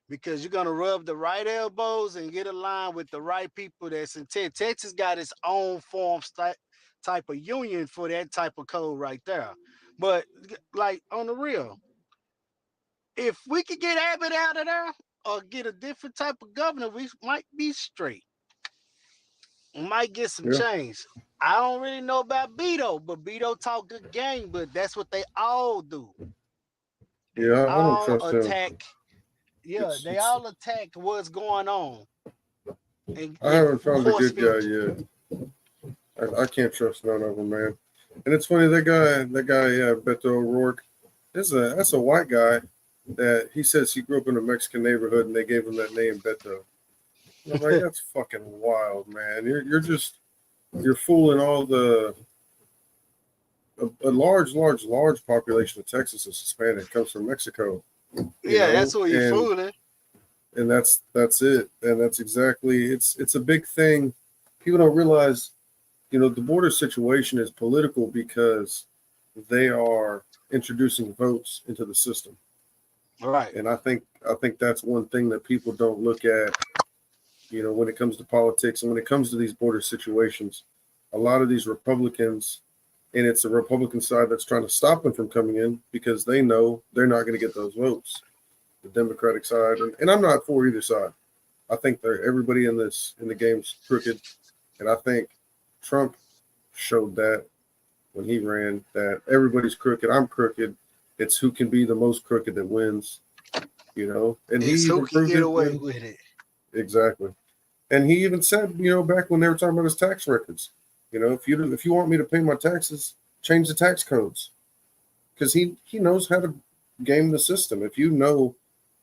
because you're going to rub the right elbows and get aligned with the right people that's in Texas. Texas got its own type of union for that type of code right there. But like on the real, if we could get Abbott out of there or get a different type of governor, we might be straight. We might get some change. I don't really know about Beto, but Beto talk good game, but that's what they all do. I don't trust attack. him. Yeah, they all attack what's going on. I haven't found a good guy yet. I can't trust none of them, man. And it's funny, that guy, Beto O'Rourke, that's a white guy that he says he grew up in a Mexican neighborhood and they gave him that name, Beto. And I'm like, that's fucking wild, man. You're fooling all the a large population of Texas is Hispanic, comes from Mexico. That's what you're fooling. And that's it. And that's exactly it's a big thing. People don't realize, the border situation is political because they are introducing votes into the system. Right. And I think that's one thing that people don't look at, when it comes to politics and when it comes to these border situations. A lot of these Republicans, and it's the Republican side that's trying to stop them from coming in because they know they're not going to get those votes. The Democratic side, and I'm not for either side. I think everybody in the game's crooked, and I think Trump showed that when he ran, that everybody's crooked. I'm crooked. It's who can be the most crooked that wins, and it's who can get away with it. Exactly. And he even said, back when they were talking about his tax records, if you want me to pay my taxes, change the tax codes, because he knows how to game the system. If you know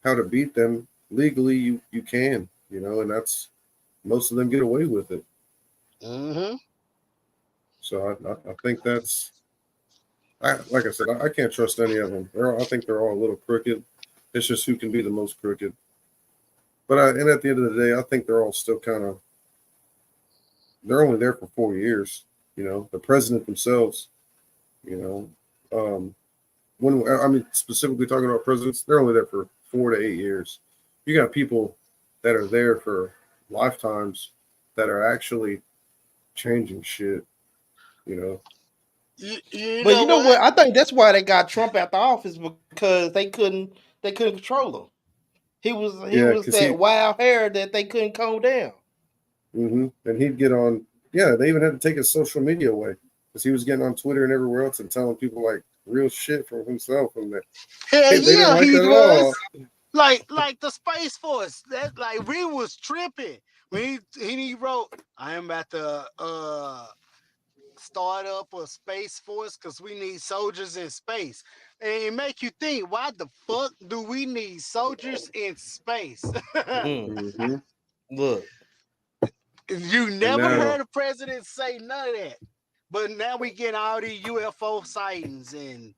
how to beat them legally, you can, and that's, most of them get away with it. So I think that's, like I said, I can't trust any of them. I think they're all a little crooked. It's just who can be the most crooked. But and at the end of the day, I think they're all still they're only there for 4 years. The president themselves, specifically talking about presidents, they're only there for 4 to 8 years. You got people that are there for lifetimes that are actually changing shit, But you know what? I think that's why they got Trump out the office, because they couldn't control him. He was that wild hair that they couldn't calm down. And he'd get on. Yeah, they even had to take his social media away because he was getting on Twitter and everywhere else and telling people like real shit from himself. And that he was like the Space Force. That like we was tripping. when he wrote, I am about to start up a space force because we need soldiers in space. And it make you think, why the fuck do we need soldiers in space? Mm-hmm. Look, You And never now, heard a president say none of that. But now we get all these UFO sightings and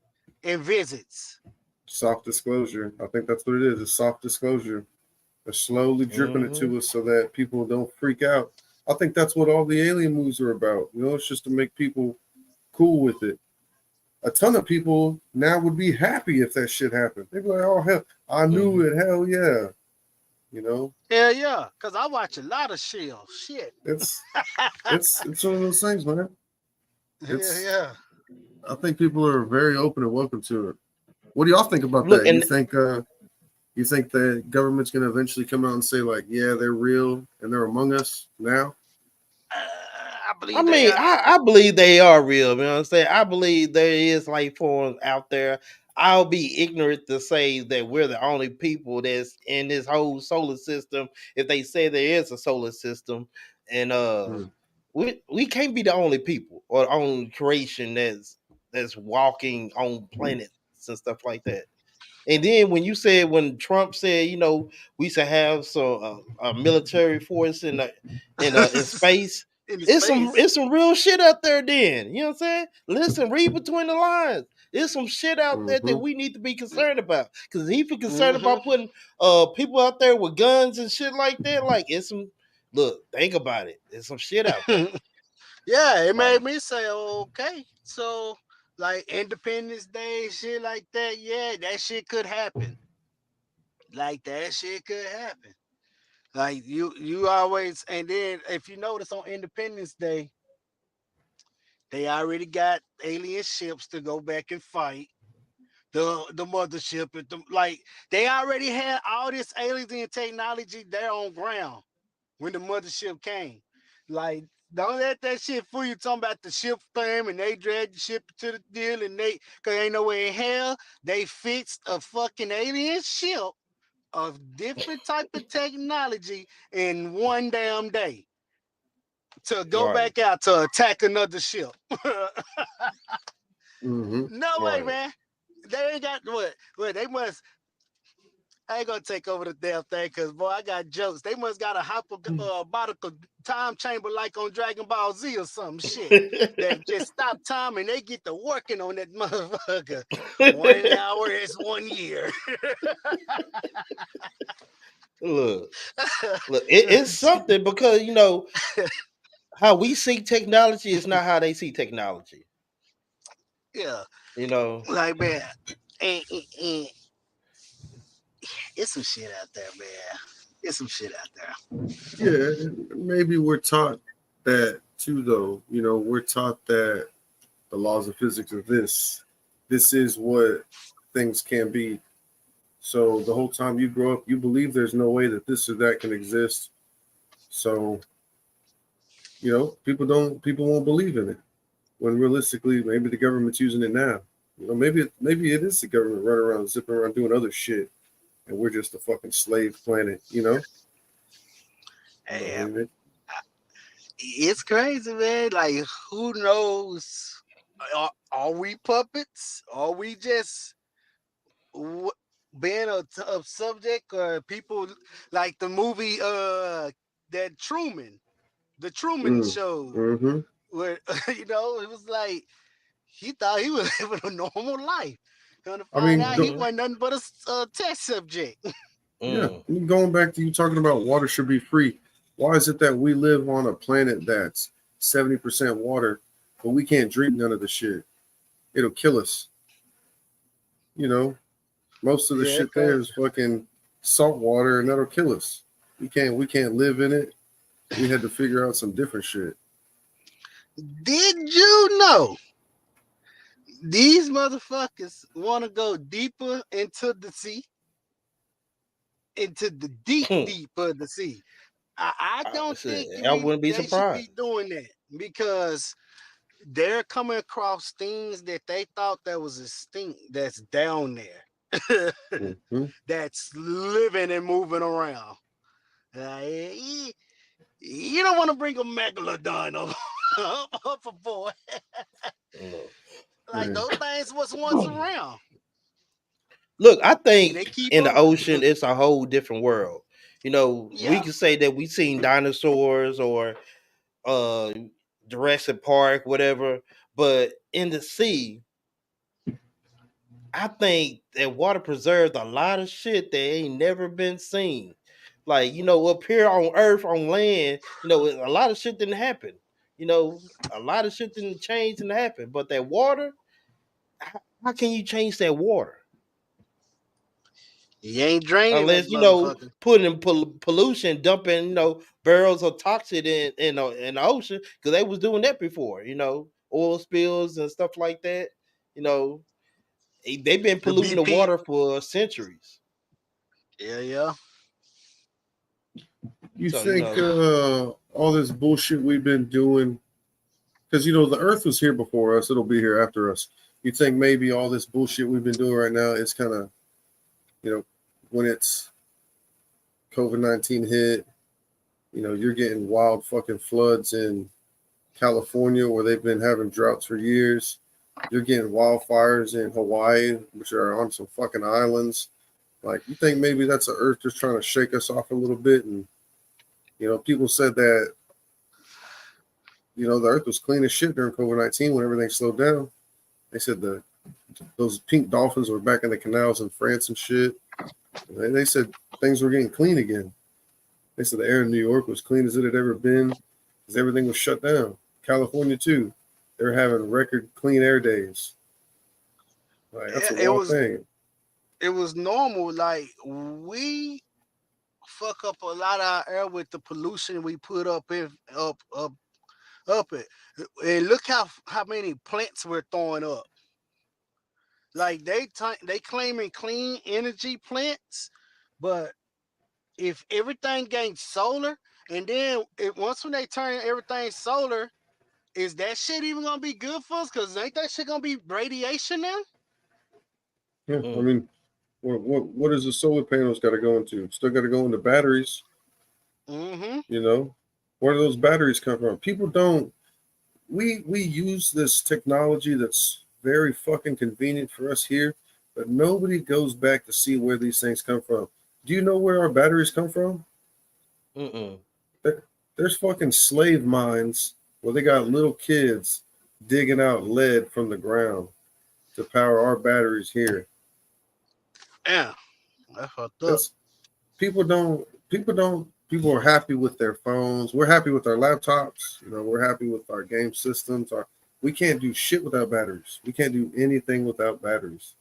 visits. soft disclosure. I think that's what it is. It's soft disclosure. They're slowly dripping it to us so that people don't freak out. I think that's what all the alien movies are about. You know, it's just to make people cool with it. A ton of people now would be happy if that shit happened. They'd be like, "Oh hell, I knew it. Hell yeah." You know, Hell yeah, because I watch a lot of shit. it's it's one of those things, man. Hell It's yeah. I think people are very open and welcome to it. What do y'all think about look, that? and You think the government's going to eventually come out and say like, yeah, they're real and they're among us now? I believe I they mean, are. I believe they are real. You know what I'm saying? I believe there is life forms out there. I'll be ignorant to say that we're the only people that's in this whole solar system. If they say there is a solar system, and we can't be the only people or the only creation that's walking on planets and stuff like that. And then when you said when Trump said, we should have some a military force in space, In the it's some space. it's some real shit out there. Then you know what I'm saying? Listen, read between the lines. There's some shit out there that Mm-hmm. we need to be concerned about. Because if you're concerned Mm-hmm. about putting people out there with guns and shit like that, like it's some look. Think about it. There's some shit out there. Yeah, it made Like me say, okay, so like Independence Day, shit like that. Yeah, that shit could happen. Like that shit could happen. Like you always, and then if you notice on Independence Day, they already got alien ships to go back and fight the mothership. Like they already had all this alien technology there on ground when the mothership came. Like, don't let that shit fool you talking about the ship fam and they dragged the ship to the deal and cause ain't no way in hell they fixed a fucking alien ship of different type of technology in one damn day to go right, back out to attack another ship. Mm-hmm. No way, right. man. They ain't got what they must. I ain't gonna take over the damn thing because boy, I got jokes. They must got a hyperbolical time chamber like on Dragon Ball Z or some shit that just stop time and they get to working on that motherfucker. 1 hour is 1 year. look, look, it's something because how we see technology is not how they see technology. Yeah, You know, like man, and it's some shit out there, man. It's some shit out there. Yeah, maybe we're taught that too, though. You know, we're taught that the laws of physics are this. This is what things can be. So the whole time you grow up, you believe there's no way that this or that can exist. So, you know, people won't believe in it. When realistically, maybe the government's using it now. You know, maybe it is the government running around, zipping around doing other shit, and we're just a fucking slave planet. You know, I Yeah, mean, it's crazy, man. Like, who knows? Are we puppets? Are we just being a subject, or people like the movie that the Truman Show, mm-hmm. where it was like he thought he was living a normal life. Gonna I find mean, out he hmm wasn't nothing but a test subject. yeah. mm, Going back to you talking about water should be free. Why is it that we live on a planet that's 70% water, but we can't drink none of the shit? It'll kill us. You know, most of the Yeah, shit there crazy. is fucking salt water, and that'll kill us. We can't live in it. We had to figure out some different shit. Did you know these motherfuckers want to go deeper into the sea, into the hmm. deep of the sea? I don't think Shit, I wouldn't be they should surprised. be doing that because they're coming across things that they thought that was extinct that's down there, Mm-hmm. that's living and moving around. Like, You don't want to bring a megalodon up a boy. No. Like those things was once around. Look, I And they think keep in the them. ocean it's a whole different world. We Yeah. can say that we seen dinosaurs or uh Jurassic Park, whatever, but in the sea, I think that water preserved a lot of shit that ain't never been seen. Like, up here on Earth, on land, a lot of shit didn't happen. A lot of shit didn't change and happen. But that water, how can you change that water? You ain't draining that Unless, motherfucker. putting pollution, dumping, barrels of toxic in the ocean, because they was doing that before, oil spills and stuff like that. You know, they've been The polluting the BP. water for centuries. Yeah. You So, think all this bullshit we've been doing, because the Earth was here before us, it'll be here after us. You think maybe all this bullshit we've been doing right now is kind of, when it's COVID-19 hit, you're getting wild fucking floods in California where they've been having droughts for years. You're getting wildfires in Hawaii, which are on some fucking islands. Like, you think maybe that's the Earth just trying to shake us off a little bit? And, people said that, the Earth was clean as shit during COVID-19 when everything slowed down. They said those pink dolphins were back in the canals in France and shit. And they said things were getting clean again. They said the air in New York was clean as it had ever been because everything was shut down. California, too. They were having record clean air days. Like, that's a wild thing. It was normal. Like, we fuck up a lot of our air with the pollution we put up it. And look how many plants we're throwing up. Like, they claiming clean energy plants, but if everything gains solar, and then once when they turn everything solar, is that shit even gonna be good for us? Cause ain't that shit gonna be radiation now? Yeah, I mean, what is the solar panels got to go into? Still got to go into batteries. Mm-hmm. Where do those batteries come from? People don't. We use this technology that's very fucking convenient for us here, but nobody goes back to see where these things come from. Do you know where our batteries come from? There's fucking slave mines where they got little kids digging out lead from the ground to power our batteries here. Yeah, that's fucked up. People are happy with their phones. We're happy with our laptops. We're happy with our game systems. We can't do shit without batteries. We can't do anything without batteries.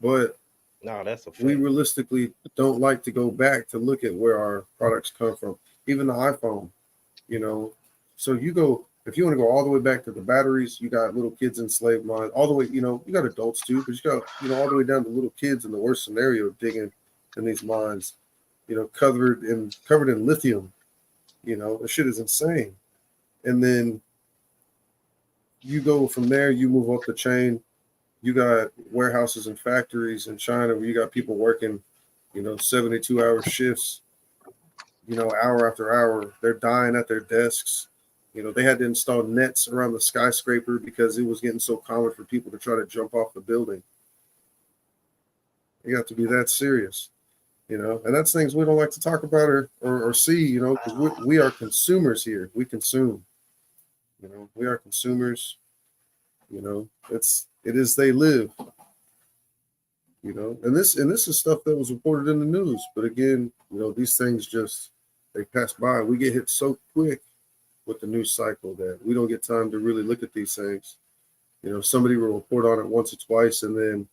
But no, that's a fact. We realistically don't like to go back to look at where our products come from. Even the iPhone, So if you want to go all the way back to the batteries, you got little kids in slave mines. All the way, you got adults too, but you got, all the way down to little kids in the worst scenario digging in these mines, covered in lithium. The shit is insane. And then you go from there, you move up the chain. You got warehouses and factories in China where you got people working, 72-hour shifts, hour after hour. They're dying at their desks. They had to install nets around the skyscraper because it was getting so common for people to try to jump off the building. You have to be that serious, and that's things we don't like to talk about or see, because we are consumers here. We consume, we are consumers, it is they live, and this is stuff that was reported in the news. But again, these things they pass by. We get hit so quick with the news cycle that we don't get time to really look at these things. Somebody will report on it once or twice, and then,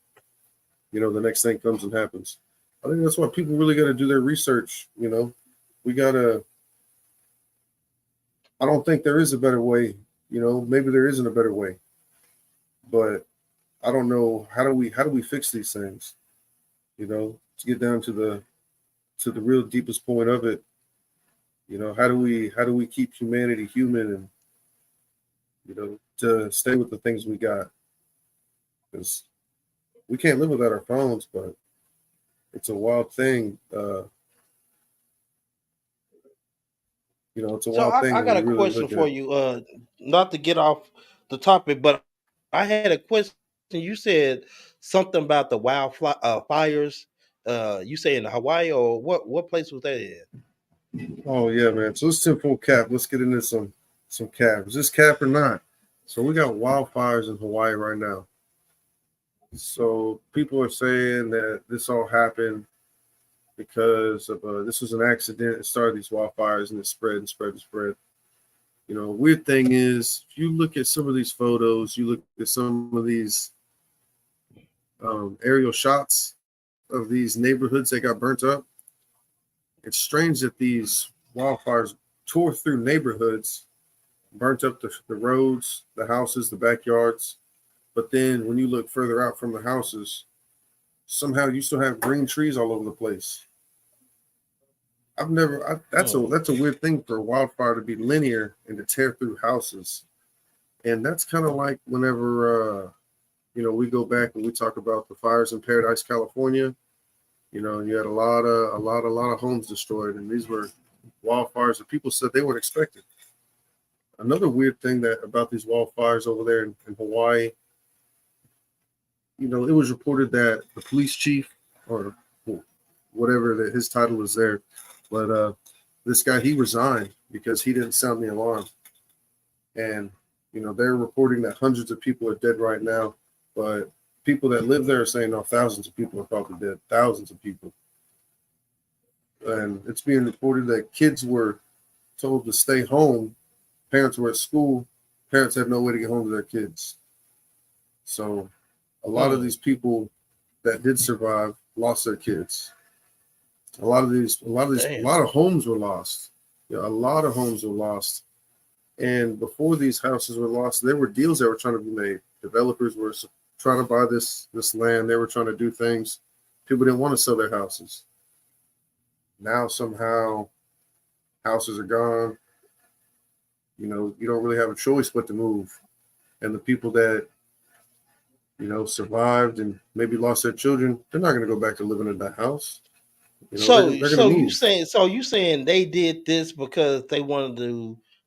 the next thing comes and happens. I think that's why people really got to do their research. We got to, I don't think there is a better way, maybe there isn't a better way, but I don't know. How do we fix these things? To get down to the real deepest point of it. How do we keep humanity human and, to stay with the things we got? Because we can't live without our phones, but it's a wild thing. You know, it's a So wild thing I when got you a really question look for at. you. Not to get off the topic, but I had a question. You said something about the fires. You say in Hawaii or what place was that in? Oh yeah, man. So let's simple cap. Let's get into some cap. Is this cap or not? So we got wildfires in Hawaii right now. So people are saying that this all happened because of this was an accident. It started these wildfires and it spread and spread and spread. You know, weird thing is, if you look at some of these photos, you look at some of these aerial shots of these neighborhoods that got burnt up. It's strange that these wildfires tore through neighborhoods, burnt up the roads, the houses, the backyards. But then when you look further out from the houses, somehow you still have green trees all over the place. That's a weird thing for a wildfire to be linear and to tear through houses. And that's kind of like whenever we go back and we talk about the fires in Paradise, California. You know, you had a lot of homes destroyed, and these were wildfires that people said they weren't expected. Another weird thing that about these wildfires over there in Hawaii, you know, it was reported that the police chief or whatever that his title is there, but this guy, he resigned because he didn't sound the alarm. And you know, they're reporting that hundreds of people are dead right now, but people that live there are saying no, thousands of people are probably dead, thousands of people. And it's being reported that kids were told to stay home. Parents were at school. Parents had no way to get home to their kids. So a lot of these people that did survive lost their kids. A lot of homes were lost. Yeah, a lot of homes were lost. And before these houses were lost, there were deals that were trying to be made. Developers were trying to buy this land. They were trying to do things. People didn't want to sell their houses. Now somehow houses are gone. You know, you don't really have a choice but to move. And the people that, you know, survived and maybe lost their children, they're not going to go back to living in that house. You know, they're going to move. You saying they did this because they wanted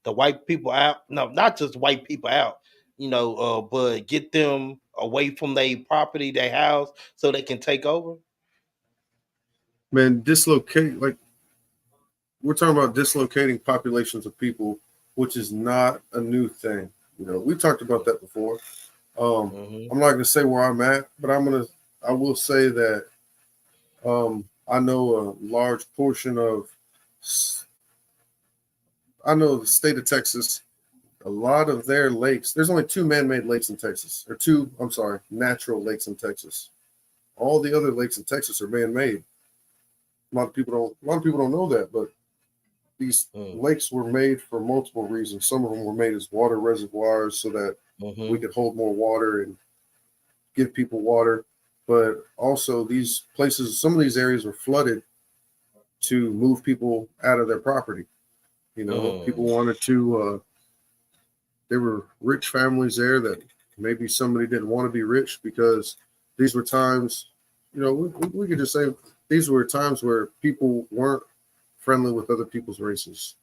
to wipe people out? No, not just wipe people out, you know, but get them away from their property, their house, so they can take over. Man, dislocate, like we're talking about dislocating populations of people, which is not a new thing. You know, we talked about that before. I'm not going to say where I'm at, but I will say that I know a large portion of, I know the state of Texas, a lot of their lakes, there's only two man-made lakes in Texas, or two, I'm sorry, natural lakes in Texas. All the other lakes in Texas are man-made. A lot of people don't know that, but these lakes were made for multiple reasons. Some of them were made as water reservoirs so that we could hold more water and give people water. But also these places, some of these areas were flooded to move people out of their property. You know, people wanted to, there were rich families there that maybe somebody didn't want to be rich because these were times, you know, we could just say these were times where people weren't friendly with other people's races.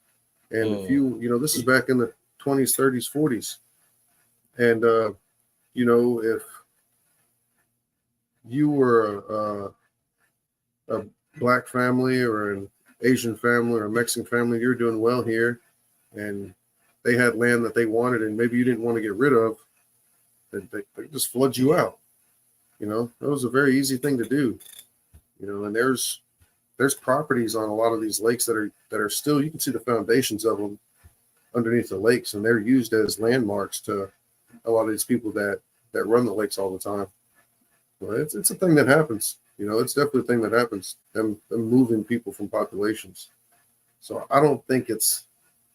And if you know, this is back in the 20s, 30s, 40s. And, you know, if you were a black family or an Asian family or a Mexican family, you're doing well here. And they had land that they wanted and maybe you didn't want to get rid of, they just flood you out. You know, that was a very easy thing to do. You know, and there's properties on a lot of these lakes that are still, you can see the foundations of them underneath the lakes, and they're used as landmarks to a lot of these people that run the lakes all the time. Well, it's a thing that happens. You know, it's definitely a thing that happens. Them moving people from populations. So I don't think it's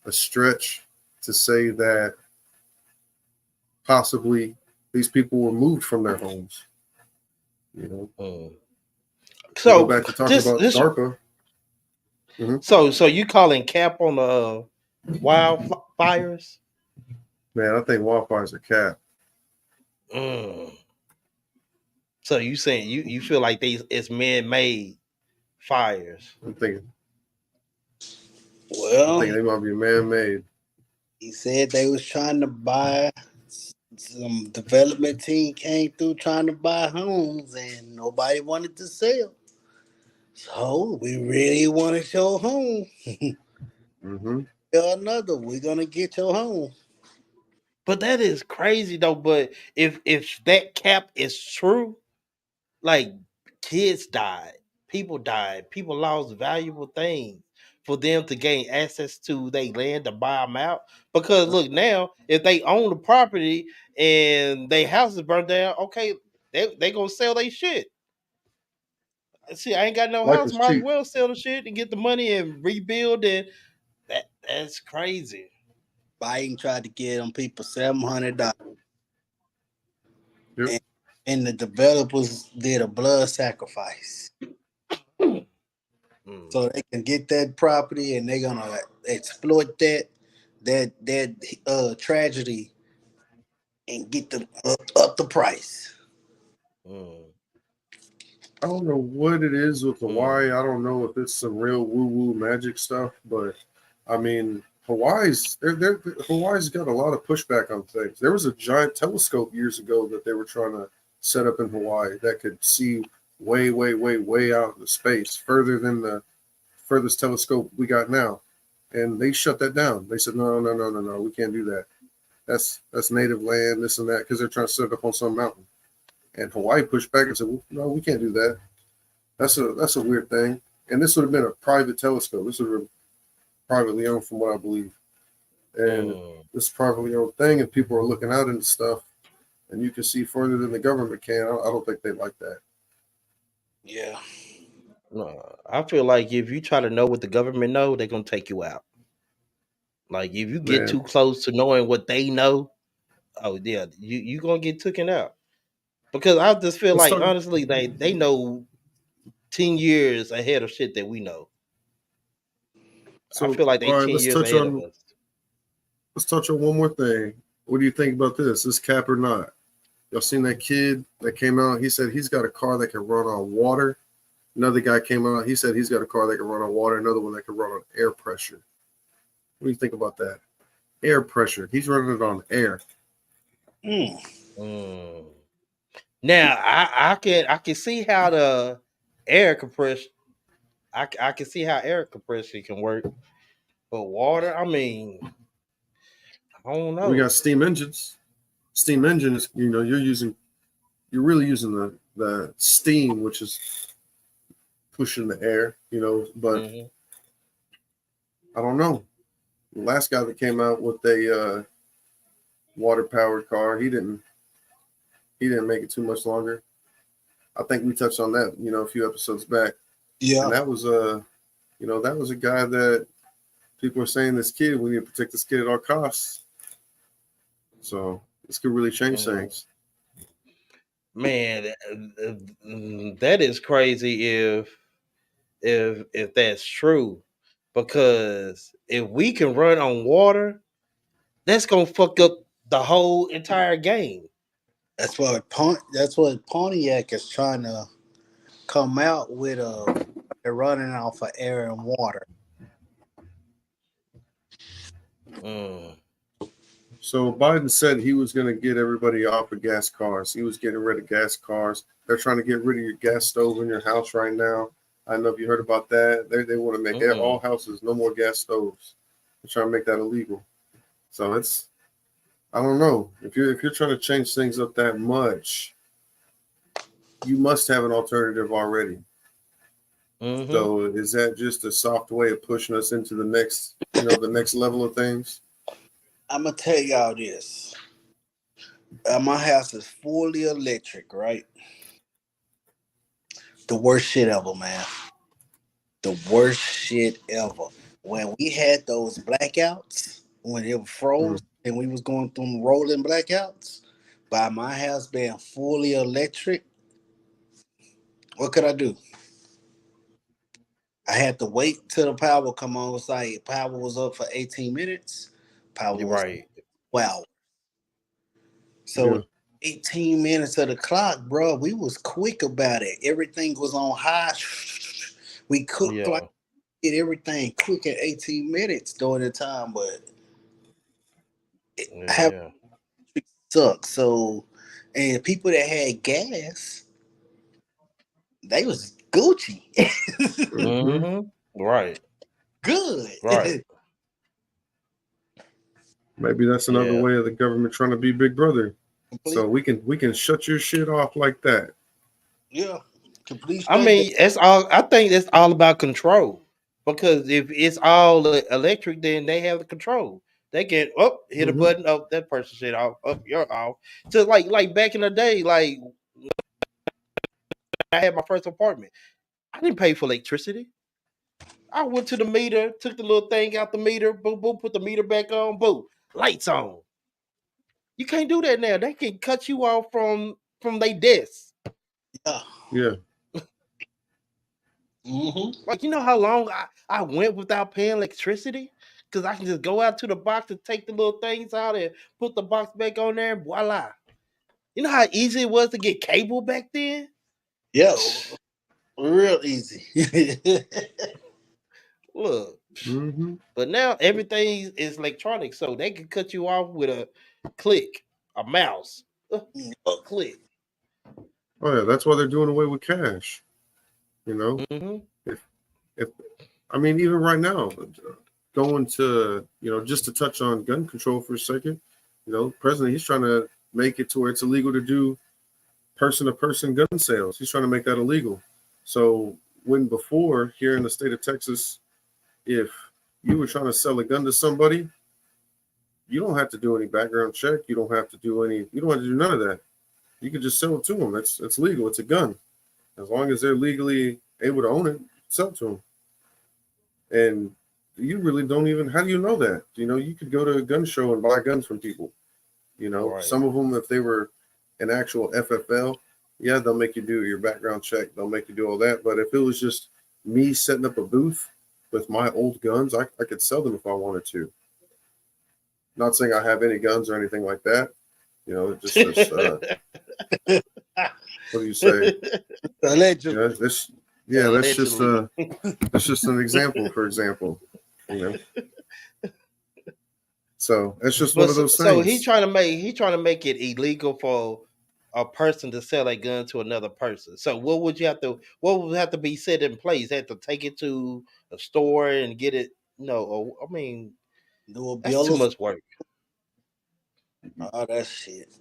a stretch to say that possibly these people were moved from their homes. You know, So go back to talking about DARPA. So you calling cap on wildfires? Man, I think wildfires are cap. So you saying you feel like it's man-made fires? I'm thinking. Well, I think they might be man-made. he said they was trying to buy. Some development team came through trying to buy homes, and nobody wanted to sell. So we really wanted your home. Mm-hmm. Another, we're gonna get your home. But that is crazy though. But if that cap is true, like kids died, people lost valuable things for them to gain access to their land to buy them out. Because look now, if they own the property and their house is burned down, okay, they gonna sell their shit. See, I ain't got no Life house, is might as cheap. well sell the shit and get the money and rebuild it. That's crazy. Biden tried to get them people $700, Yep. and, and the developers did a blood sacrifice Mm, so they can get that property, and they're gonna exploit that tragedy and get the up the price. mm, I don't know what it is with Hawaii. mm, I don't know if it's some real woo-woo magic stuff, but I mean, Hawaii's got a lot of pushback on things. There was a giant telescope years ago that they were trying to set up in Hawaii that could see way, way, way, way out into space, further than the furthest telescope we got now. And they shut that down. They said, no, no, no, no, no, we can't do that. That's native land, this and that, because they're trying to set it up on some mountain. And Hawaii pushed back and said, well, no, we can't do that. That's a weird thing. And this would have been a private telescope. This would have been privately owned, from what I believe. And mm. this privately owned thing, and people are looking out into stuff, and you can see further than the government can. I don't think they like that. Yeah. No, I feel like if you try to know what the government know, they're gonna take you out. Like if you get Man, too close to knowing what they know, oh yeah, you gonna get taken out. Because I just feel let's like talk. honestly, they know 10 years ahead of shit that we know. I So, feel like they all right, 10 years ahead of us. let's touch on one more thing. What do you think about this? This cap or not? Y'all seen that kid that came out? He said he's got a car that can run on water. Another guy came out. He said he's got a car that can run on water. Another one that can run on air pressure. What do you think about that? Air pressure. He's running it on air. Mm. Mm. Now I can see how the air compression. I can see how air compression can work, but water. I mean, I don't We got know. steam engines. Steam engine is, you're really using the steam, which is pushing the air, but Hmm. I don't know. The last guy that came out with a water powered car, he didn't make it too much longer. I think we touched on that, a few episodes back. And Yeah. that was a guy that people are saying, this kid, we need to protect this kid at all costs. So this could really change Mm. things. Man, that is crazy if that's true. Because if we can run on water, that's gonna fuck up the whole entire game. That's what Pontiac is trying to come out with. They're running off of air and water. Mm, So Biden said he was going to get everybody off of gas cars. He was getting rid of gas cars. They're trying to get rid of your gas stove in your house right now. I don't know if you heard about that. They want to make all mm, houses no more gas stoves. They're trying to make that illegal. So I don't know, if you're trying to change things up that much, you must have an alternative already. mm-hmm. So is that just a soft way of pushing us into the next level of things? I'm gonna tell y'all this. My house is fully electric, right? The worst shit ever, man. The worst shit ever. When we had those blackouts, when it froze Mm. and we was going through rolling blackouts, by my house being fully electric, what could I do? I had to wait till the power come on. It's like power was up for 18 minutes. Power You're was right. 12. So Yeah. 18 minutes of the clock, bro, we was quick about it. Everything was on high. We cooked like Yeah. get everything quick in 18 minutes during the time, but have sucks. So, and people that had gas, they was Gucci. Right. Good. Right. Maybe that's another way of the government trying to be Big Brother. So we can shut your shit off like that. Yeah. Complete. I mean, it's all. I think it's all about control. Because if it's all electric, then they have the control. They can hit a button. Oh, that person shit off. Oh, you're off. Just like back in the day, like I had my first apartment. I didn't pay for electricity. I went to the meter, took the little thing out the meter, boom, boom, put the meter back on, boom, lights on. You can't do that now. They can cut you off from their desk. Yeah. Like, you know how long I went without paying electricity? Because I can just go out to the box and take the little things out and put the box back on there and voila. You know how easy it was to get cable back then? Yeah, real easy. Look. But now everything is electronic, so they can cut you off with a click, a mouse, a click. Oh yeah, that's why they're doing away with cash. You know, if I mean, even right now, going to just to touch on gun control for a second, president, he's trying to make it to where it's illegal to do person-to-person gun sales. He's trying to make that illegal. So when before here in the state of Texas, if you were trying to sell a gun to somebody, you don't have to do any background check. You don't have to do none of that. You can just sell it to them. It's legal. It's a gun. As long as they're legally able to own it, sell it to them. And you really don't even, how do you know that? You could go to a gun show and buy guns from people. Right. Some of them, if they were an actual FFL, yeah, they'll make you do your background check. They'll make you do all that. But if it was just me setting up a booth with my old guns, I could sell them if I wanted to. Not saying I have any guns or anything like that. Just what do you say? Allegedly. That's just an example, for example. So it's just one of those things. So he's trying to make it illegal for a person to sell a gun to another person. So what would have to be set in place? Have to take it to a store and get it? No, I mean, that's too much work. Oh, that shit.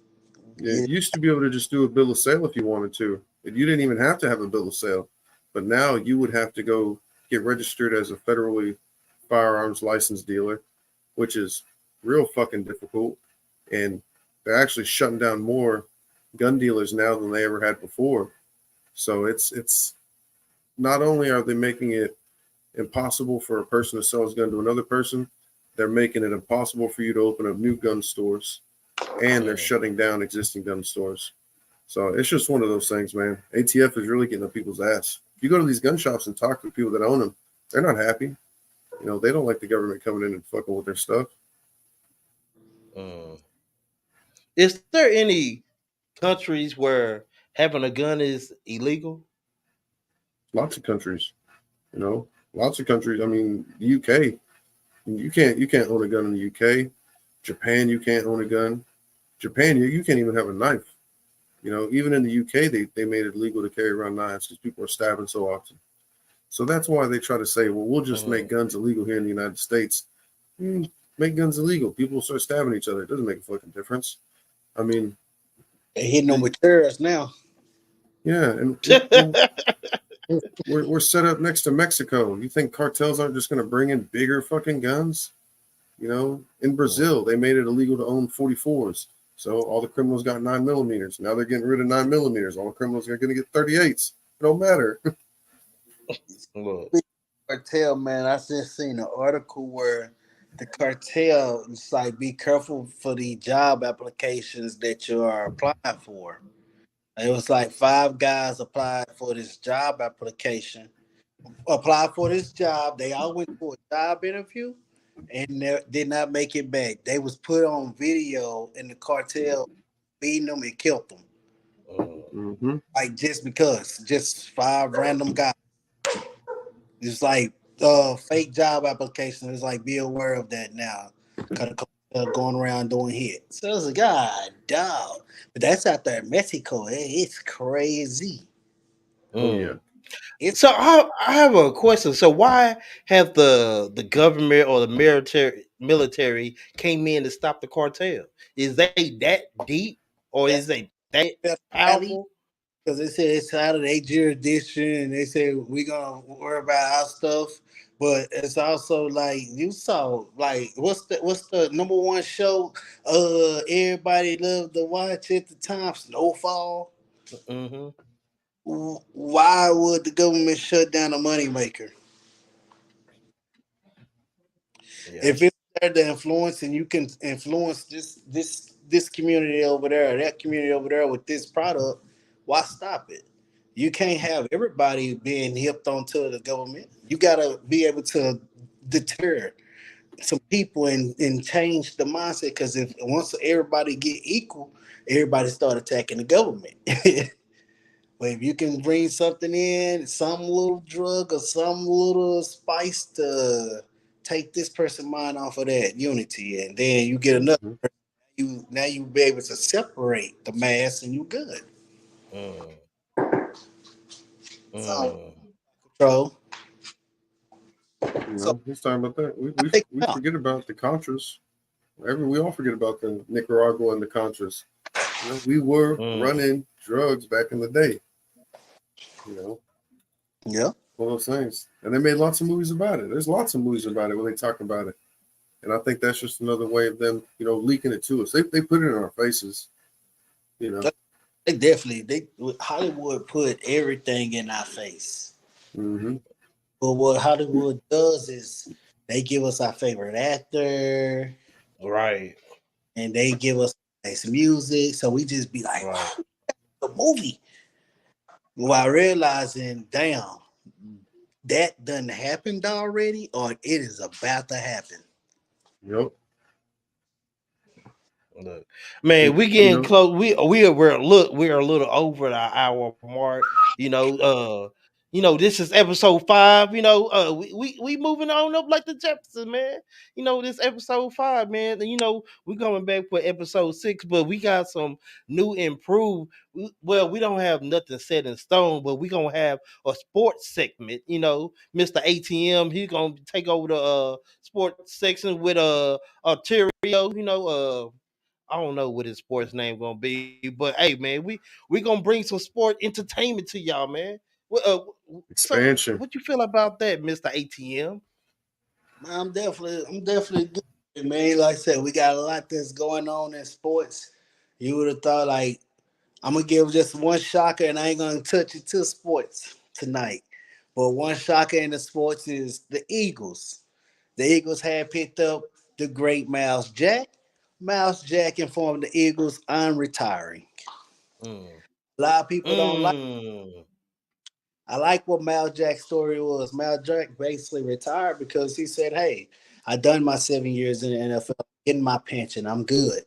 Yeah, you used to be able to just do a bill of sale if you wanted to. You didn't even have to have a bill of sale. But now you would have to go get registered as a federally firearms license dealer, which is real fucking difficult. And they're actually shutting down more gun dealers now than they ever had before. So it's not only are they making it impossible for a person to sell his gun to another person, they're making it impossible for you to open up new gun stores, and they're shutting down existing gun stores. So it's just one of those things, man. ATF is really getting up people's ass. If you go to these gun shops and talk to people that own them, they're not happy. They don't like the government coming in and fucking with their stuff. Is there any countries where having a gun is illegal? Lots of countries. Lots of countries. I mean, the UK, you can't own a gun in the UK. Japan, you can't own a gun. Japan, you can't even have a knife. Even in the UK, they made it legal to carry around knives because people are stabbing so often. So that's why they try to say, well, we'll just make guns illegal here in the United States. Make guns illegal. People will start stabbing each other. It doesn't make a fucking difference. I mean, they're hitting them with terrorists now. Yeah, and we're set up next to Mexico. You think cartels aren't just going to bring in bigger fucking guns? In Brazil, they made it illegal to own 44s. So all the criminals got 9mm. Now they're getting rid of 9mm. All the criminals are going to get 38s. It don't matter. Cartel, man. I just seen an article where the cartel is like, be careful for the job applications that you are applying for. It was like 5 guys applied for this job application. Applied for this job. They all went for a job interview and did not make it back. They was put on video and the cartel beating them and killed them. Like just because. Just 5 random guys. It's like fake job applications. It's like be aware of that now. Kind of going around doing hits. So it's like, God, dog. But that's out there in Mexico. It's crazy. Oh yeah. It's So I have a question. So why have the government or the military came in to stop the cartel? Is they that deep or is that's they that alley powerful? because they said it's out of their jurisdiction and they said we gonna worry about our stuff. But it's also like you saw, like what's the number one show? Everybody loved to watch at the time, Snowfall. Mm-hmm. Why would the government shut down a moneymaker? Yeah. If it's there to influence and you can influence this community over there, that community over there with this product, why stop it? You can't have everybody being hipped onto the government. You gotta be able to deter some people and change the mindset because if once everybody get equal, everybody start attacking the government. But if you can bring something in, some little drug or some little spice to take this person mind off of that unity, and then you get another, Mm-hmm. you be able to separate the mass, and you good. Mm, So mm. You control. So know, he's talking about that. I think We now, forget about the Contras. We all forget about the Nicaragua and the Contras. You know, we were Mm, running drugs back in the day. You know, yeah, all those things, and they made lots of movies about it. There's lots of movies about it when they talk about it, and I think that's just another way of them, leaking it to us. They put it in our faces. You know. they definitely they Hollywood put everything in our face. Mm-hmm. But what Hollywood does is they give us our favorite actor, right, and they give us nice music, so we just be like, right. wow, the movie. While realizing, damn, that done happened already, or it is about to happen. Yep. Look, man, we You getting know, close. We're a little over the hour mark. This is episode 5. We moving on up like the Jeffersons, man. This episode 5, man. And we coming back for episode 6, but we got some new improved. Well, we don't have nothing set in stone, but we gonna have a sports segment. Mr. ATM, he's gonna take over the sports section with a Terrio. I don't know what his sports name gonna be, but hey, man, we gonna bring some sport entertainment to y'all, man. So expansion. what you feel about that, Mister ATM? I'm definitely good, man. Like I said, we got a lot that's going on in sports. You would have thought like I'm gonna give just one shocker, and I ain't gonna touch it to sports tonight. But one shocker in the sports is the Eagles. The Eagles had picked up the great Miles Jack. Miles Jack informed the Eagles, I'm retiring. Mm, A lot of people don't like. mm, I like what Miles Jack's story was. Miles Jack basically retired because he said, "Hey, I done my 7 years in the NFL, getting my pension. I'm good.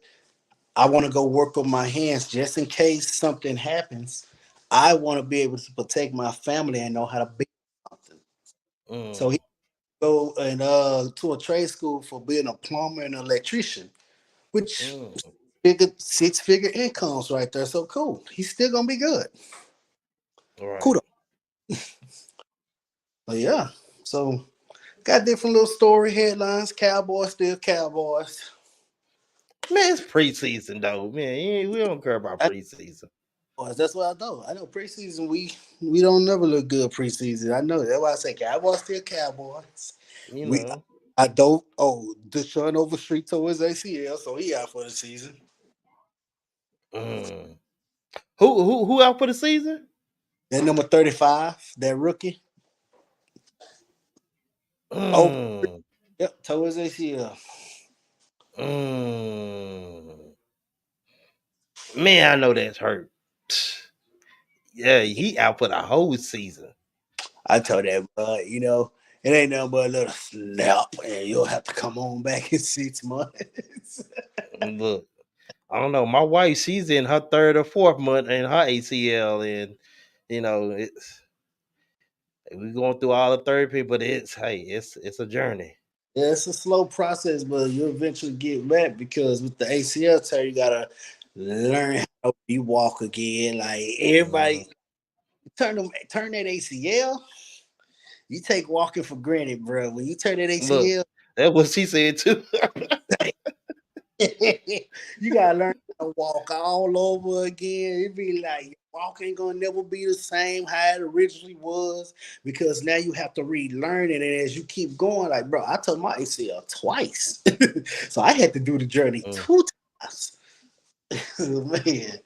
I want to go work with my hands just in case something happens. I want to be able to protect my family and know how to be something." So he mm, go and to a trade school for being a plumber and electrician, which mm. figure 6-figure incomes right there. So cool. He's still gonna be good. All right, Kudos. But yeah. So got different little story headlines. Cowboys still Cowboys. man. It's preseason though, man. We don't care about I, preseason. that's what I know. I know preseason we don't never look good preseason. I know that's why I say Cowboys still Cowboys. You We know, I don't Deshaun Overstreet tore his ACL, so he out for the season. mm. Who out for the season? That number 35, that rookie. Oh Mm, yep, tore his ACL. mm. Man, I know that's hurt. Yeah, he out for the whole season. I told that, it ain't nothing but a little slap, and you'll have to come on back in 6 months. Look, I don't know. My wife, she's in her 3rd or 4th month in her ACL, and you know, We're going through all the therapy, but it's a journey. Yeah, it's a slow process, but you eventually get back because with the ACL tear, you gotta learn how you walk again. Like everybody, turn that ACL. You take walking for granted, bro. When you turn that Look, ACL, that's what she said too. you gotta learn how to walk all over again. It be like walking ain't gonna never be the same how it originally was because now you have to relearn it. And as you keep going, like bro, I took my ACL twice, so I had to do the journey 2 times. Man,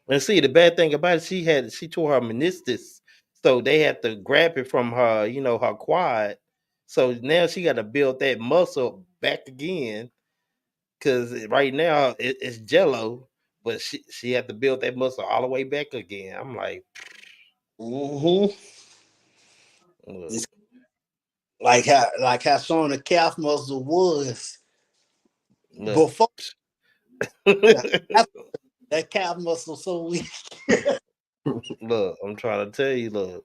And see, the bad thing about it, she tore her meniscus, so they had to grab it from her, her quad. So now she got to build that muscle back again, because right now it's jello, but she had to build that muscle all the way back again. I'm like, mm-hmm. look, It's like how strong the calf muscle was look, before. That calf muscle so weak. look. I'm trying to tell you, look.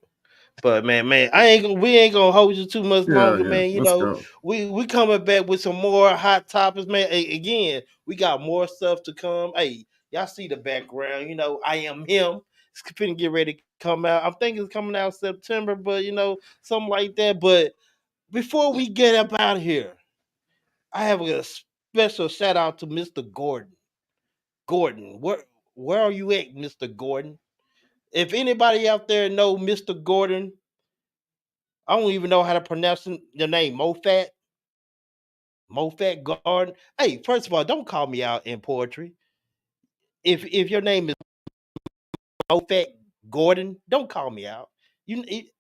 But man, we ain't gonna hold you too much longer, Yeah. man. Let's go. We coming back with some more hot topics, man. Hey, again, we got more stuff to come. Hey, y'all see the background? I am him. It's finna get ready to come out. I'm thinking it's coming out September, but something like that. But before we get up out of here, I have a special shout out to Mr. Gordon. Gordon, where are you at, Mr. Gordon? If anybody out there know Mr. Gordon, I don't even know how to pronounce your name. Mofat Garden. Hey, first of all, don't call me out in poetry. If your name is Mofat Gordon, don't call me out.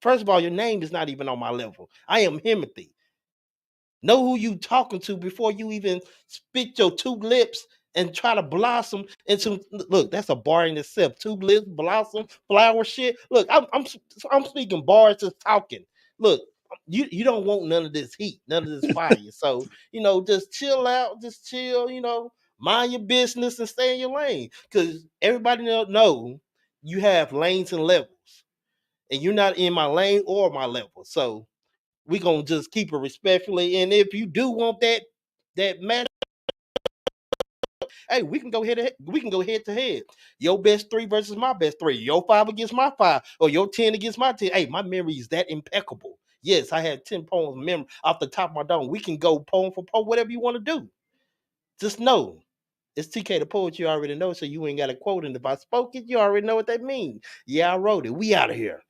First of all, your name is not even on my level. I am Himothy. Know who you talking to before you even spit your two lips and try to blossom into. Look, that's a bar in itself. Two lips, blossom, flower shit. Look, I'm speaking bars, just talking. Look, you don't want none of this heat, none of this fire. So just chill out, just chill. Mind your business and stay in your lane. Because everybody know you have lanes and levels, and you're not in my lane or my level. So we gonna just keep it respectfully. And if you do want that matter, hey, we can go head to head. Your best three versus my best three. Your five against my five, or your 10 against my 10. Hey, my memory is that impeccable. Yes, I had 10 poems memory off the top of my dome. We can go poem for poem, whatever you want to do. Just know it's TkDaPoet. You already know, so you ain't got to quote. And if I spoke it, you already know what that means. Yeah, I wrote it. We out of here.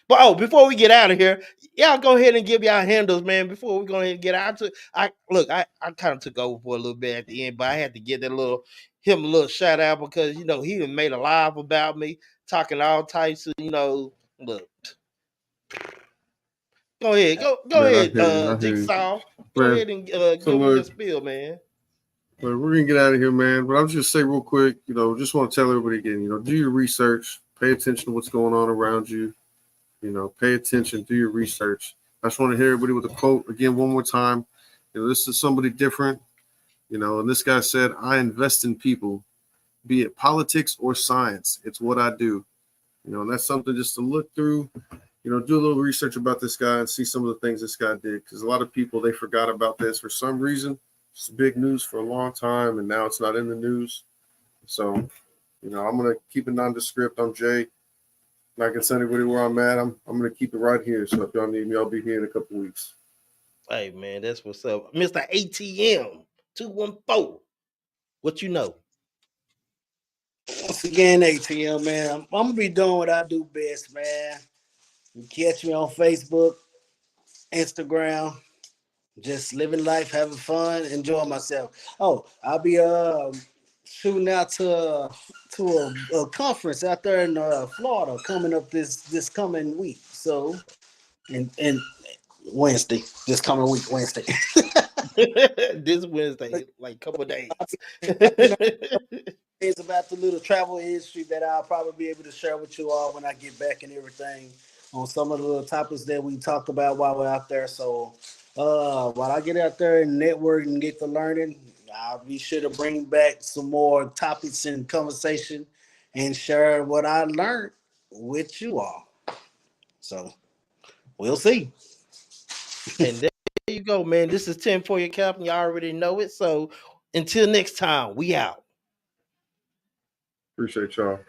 But before we get out of here, y'all go ahead and give y'all handles, man. Before we go ahead and get out to, I kind of took over for a little bit at the end, but I had to get him a little shout out because he done made a live about me, talking all types of look. Go ahead, go Man, ahead, I hear you. Jigsaw. Go Man, ahead and so give me your look, spiel, man. we're gonna get out of here, man. But I'll just say real quick, just want to tell everybody again, do your research, pay attention to what's going on around you. Pay attention, do your research. I just want to hear everybody with a quote again one more time. This is somebody different. And this guy said, "I invest in people, be it politics or science. It's what I do." And that's something just to look through. Do a little research about this guy and see some of the things this guy did. Because a lot of people, they forgot about this for some reason. It's big news for a long time, and now it's not in the news. So, I'm gonna keep it nondescript. I'm Jay. Not gonna tell anybody where I'm at. I'm gonna keep it right here. So if y'all need me, I'll be here in a couple weeks. Hey man, that's what's up, Mr. ATM 214. What you know? Once again, ATL, man, I'm gonna be doing what I do best, man. You catch me on Facebook, Instagram, just living life, having fun, enjoying myself. Oh, I'll be shooting out to a conference out there in Florida coming up this coming week. So and Wednesday, this coming week, Wednesday. This Wednesday, like a couple of days. You know, it's about the little travel history that I'll probably be able to share with you all when I get back and everything on some of the little topics that we talk about while we're out there. So while I get out there and network and get to learning, I'll be sure to bring back some more topics and conversation and share what I learned with you all. So we'll see. And there you go, man. This is 10 for your cap, and you already know it. So until next time, we out. Appreciate y'all.